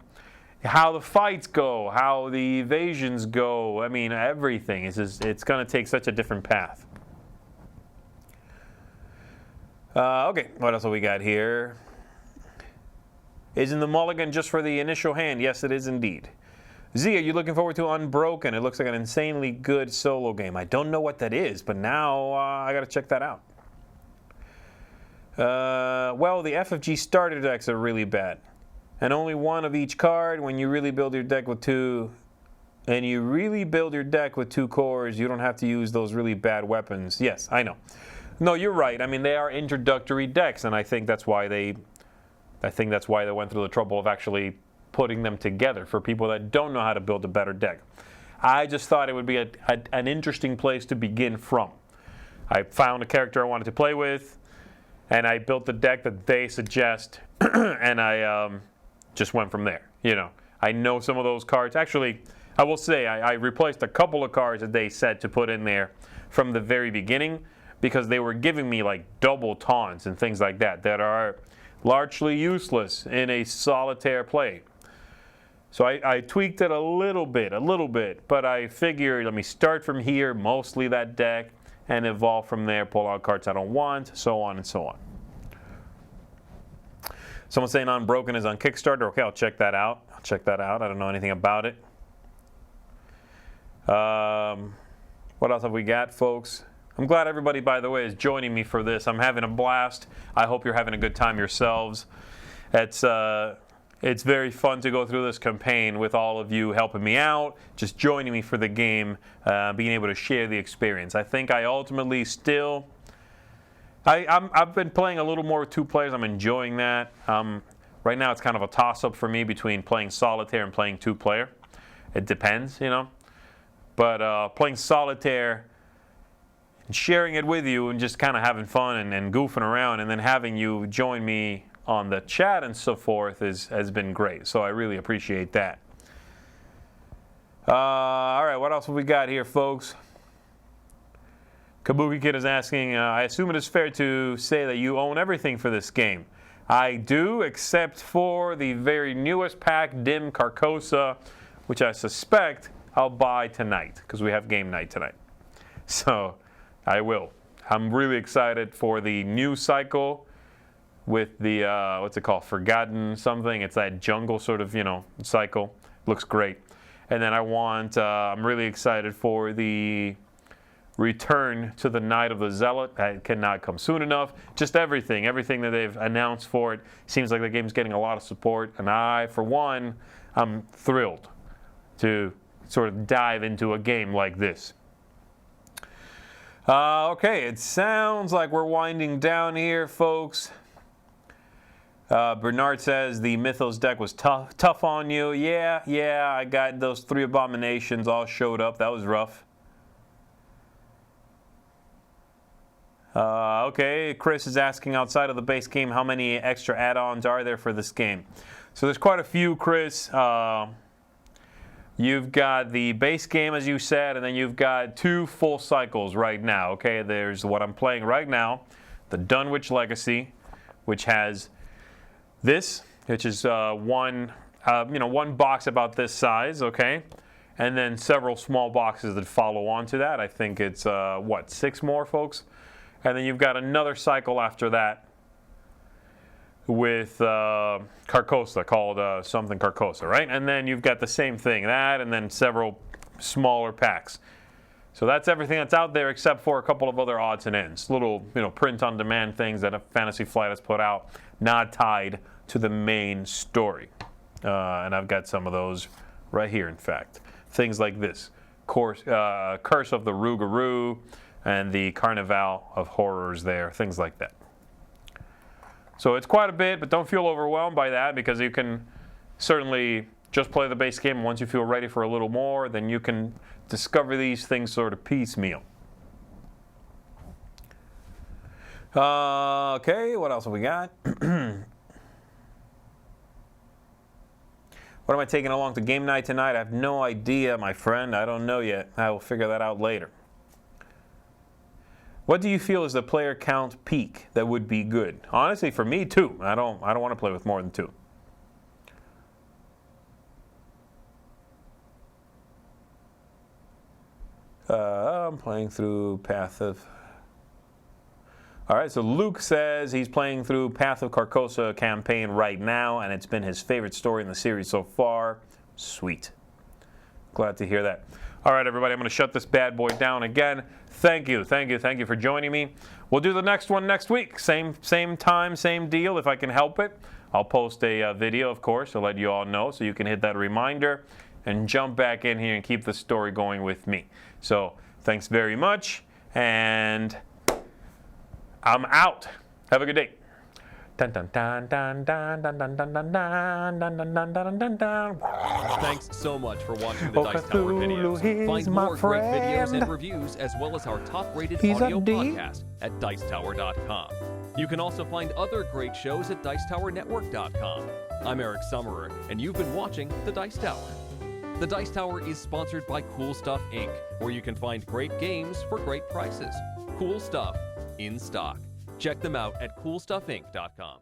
the fights go, how the evasions go. Everything. It's going to take such a different path. Okay, what else have we got here? Isn't the mulligan just for the initial hand? Yes, it is indeed. Z, are you looking forward to Unbroken? It looks like an insanely good solo game. I don't know what that is, but now I got to check that out. Well, the FFG starter decks are really bad. And only one of each card. When you really build your deck with two, and you really build your deck with 2 cores, you don't have to use those really bad weapons. Yes, I know. No, you're right. They are introductory decks, and I think that's why they went through the trouble of actually putting them together for people that don't know how to build a better deck. I just thought it would be an interesting place to begin from. I found a character I wanted to play with, and I built the deck that they suggest, and I just went from there. I know some of those cards. Actually, I will say I replaced a couple of cards that they said to put in there from the very beginning, because they were giving me like double taunts and things like that are largely useless in a solitaire play. So I tweaked it a little bit, but I figured let me start from here, mostly that deck, and evolve from there, pull out cards I don't want, so on and so on. Someone's saying Unbroken is on Kickstarter. Okay, I'll check that out. I don't know anything about it. What else have we got, folks? I'm glad everybody, by the way, is joining me for this. I'm having a blast. I hope you're having a good time yourselves. It's very fun to go through this campaign with all of you helping me out, just joining me for the game, being able to share the experience. I think I ultimately still... I've been playing a little more with 2 players. I'm enjoying that. Right now it's kind of a toss-up for me between playing solitaire and playing 2-player. It depends, you know. But playing solitaire and sharing it with you and just kind of having fun and goofing around and then having you join me on the chat and so forth has been great. So I really appreciate that. All right, what else have we got here, folks? Kabuki Kid is asking, I assume it is fair to say that you own everything for this game. I do, except for the very newest pack, Dim Carcosa, which I suspect I'll buy tonight, because we have game night tonight. So I will. I'm really excited for the new cycle with the, what's it called, Forgotten something. It's that jungle sort of, you know, cycle. Looks great. And then I'm really excited for the Return to the Night of the Zealot. That cannot come soon enough. Just everything that they've announced for it. Seems like the game's getting a lot of support. And I, for one, I'm thrilled to sort of dive into a game like this. Okay, it sounds like we're winding down here, folks. Bernard says the Mythos deck was tough on you. Yeah, I got those 3 abominations all showed up. That was rough. Okay, Chris is asking, outside of the base game, how many extra add-ons are there for this game? So there's quite a few, Chris. You've got the base game, as you said, and then you've got 2 full cycles right now. Okay, there's what I'm playing right now, the Dunwich Legacy, which has this, which is one box about this size, okay, and then several small boxes that follow on to that. I think it's 6 more, folks, and then you've got another cycle after that with Carcosa, called something Carcosa, right? And then you've got the same thing, that, and then several smaller packs. So that's everything that's out there except for a couple of other odds and ends, little print-on-demand things that Fantasy Flight has put out, not tied to the main story. And I've got some of those right here, in fact. Things like this, Curse of the Rougarou, and the Carnival of Horrors there, things like that. So it's quite a bit, but don't feel overwhelmed by that, because you can certainly just play the base game. Once you feel ready for a little more, then you can discover these things sort of piecemeal. Okay, what else have we got? What am I taking along to game night tonight? I have no idea, my friend. I don't know yet. I will figure that out later. What do you feel is the player count peak that would be good? Honestly, for me, 2. I don't want to play with more than 2. I'm playing through Path of... All right, so Luke says he's playing through Path of Carcosa campaign right now, and it's been his favorite story in the series so far. Sweet. Glad to hear that. All right, everybody, I'm going to shut this bad boy down again. Thank you for joining me. We'll do the next one next week. Same time, same deal, if I can help it. I'll post a video, of course, to let you all know, so you can hit that reminder and jump back in here and keep the story going with me. So thanks very much, and I'm out. Have a good day. Dun, dun, dun, dun, dun, dun, dun, dun, dun, dun, dun, dun, dun, dun, dun. Thanks so much for watching the Dice Tower videos. Find more great videos and reviews, as well as our top-rated audio podcast at Dicetower.com. You can also find other great shows at Dicetowernetwork.com. I'm Eric Summerer, and you've been watching The Dice Tower. The Dice Tower is sponsored by Cool Stuff Inc., where you can find great games for great prices. Cool stuff in stock. Check them out at CoolStuffInc.com.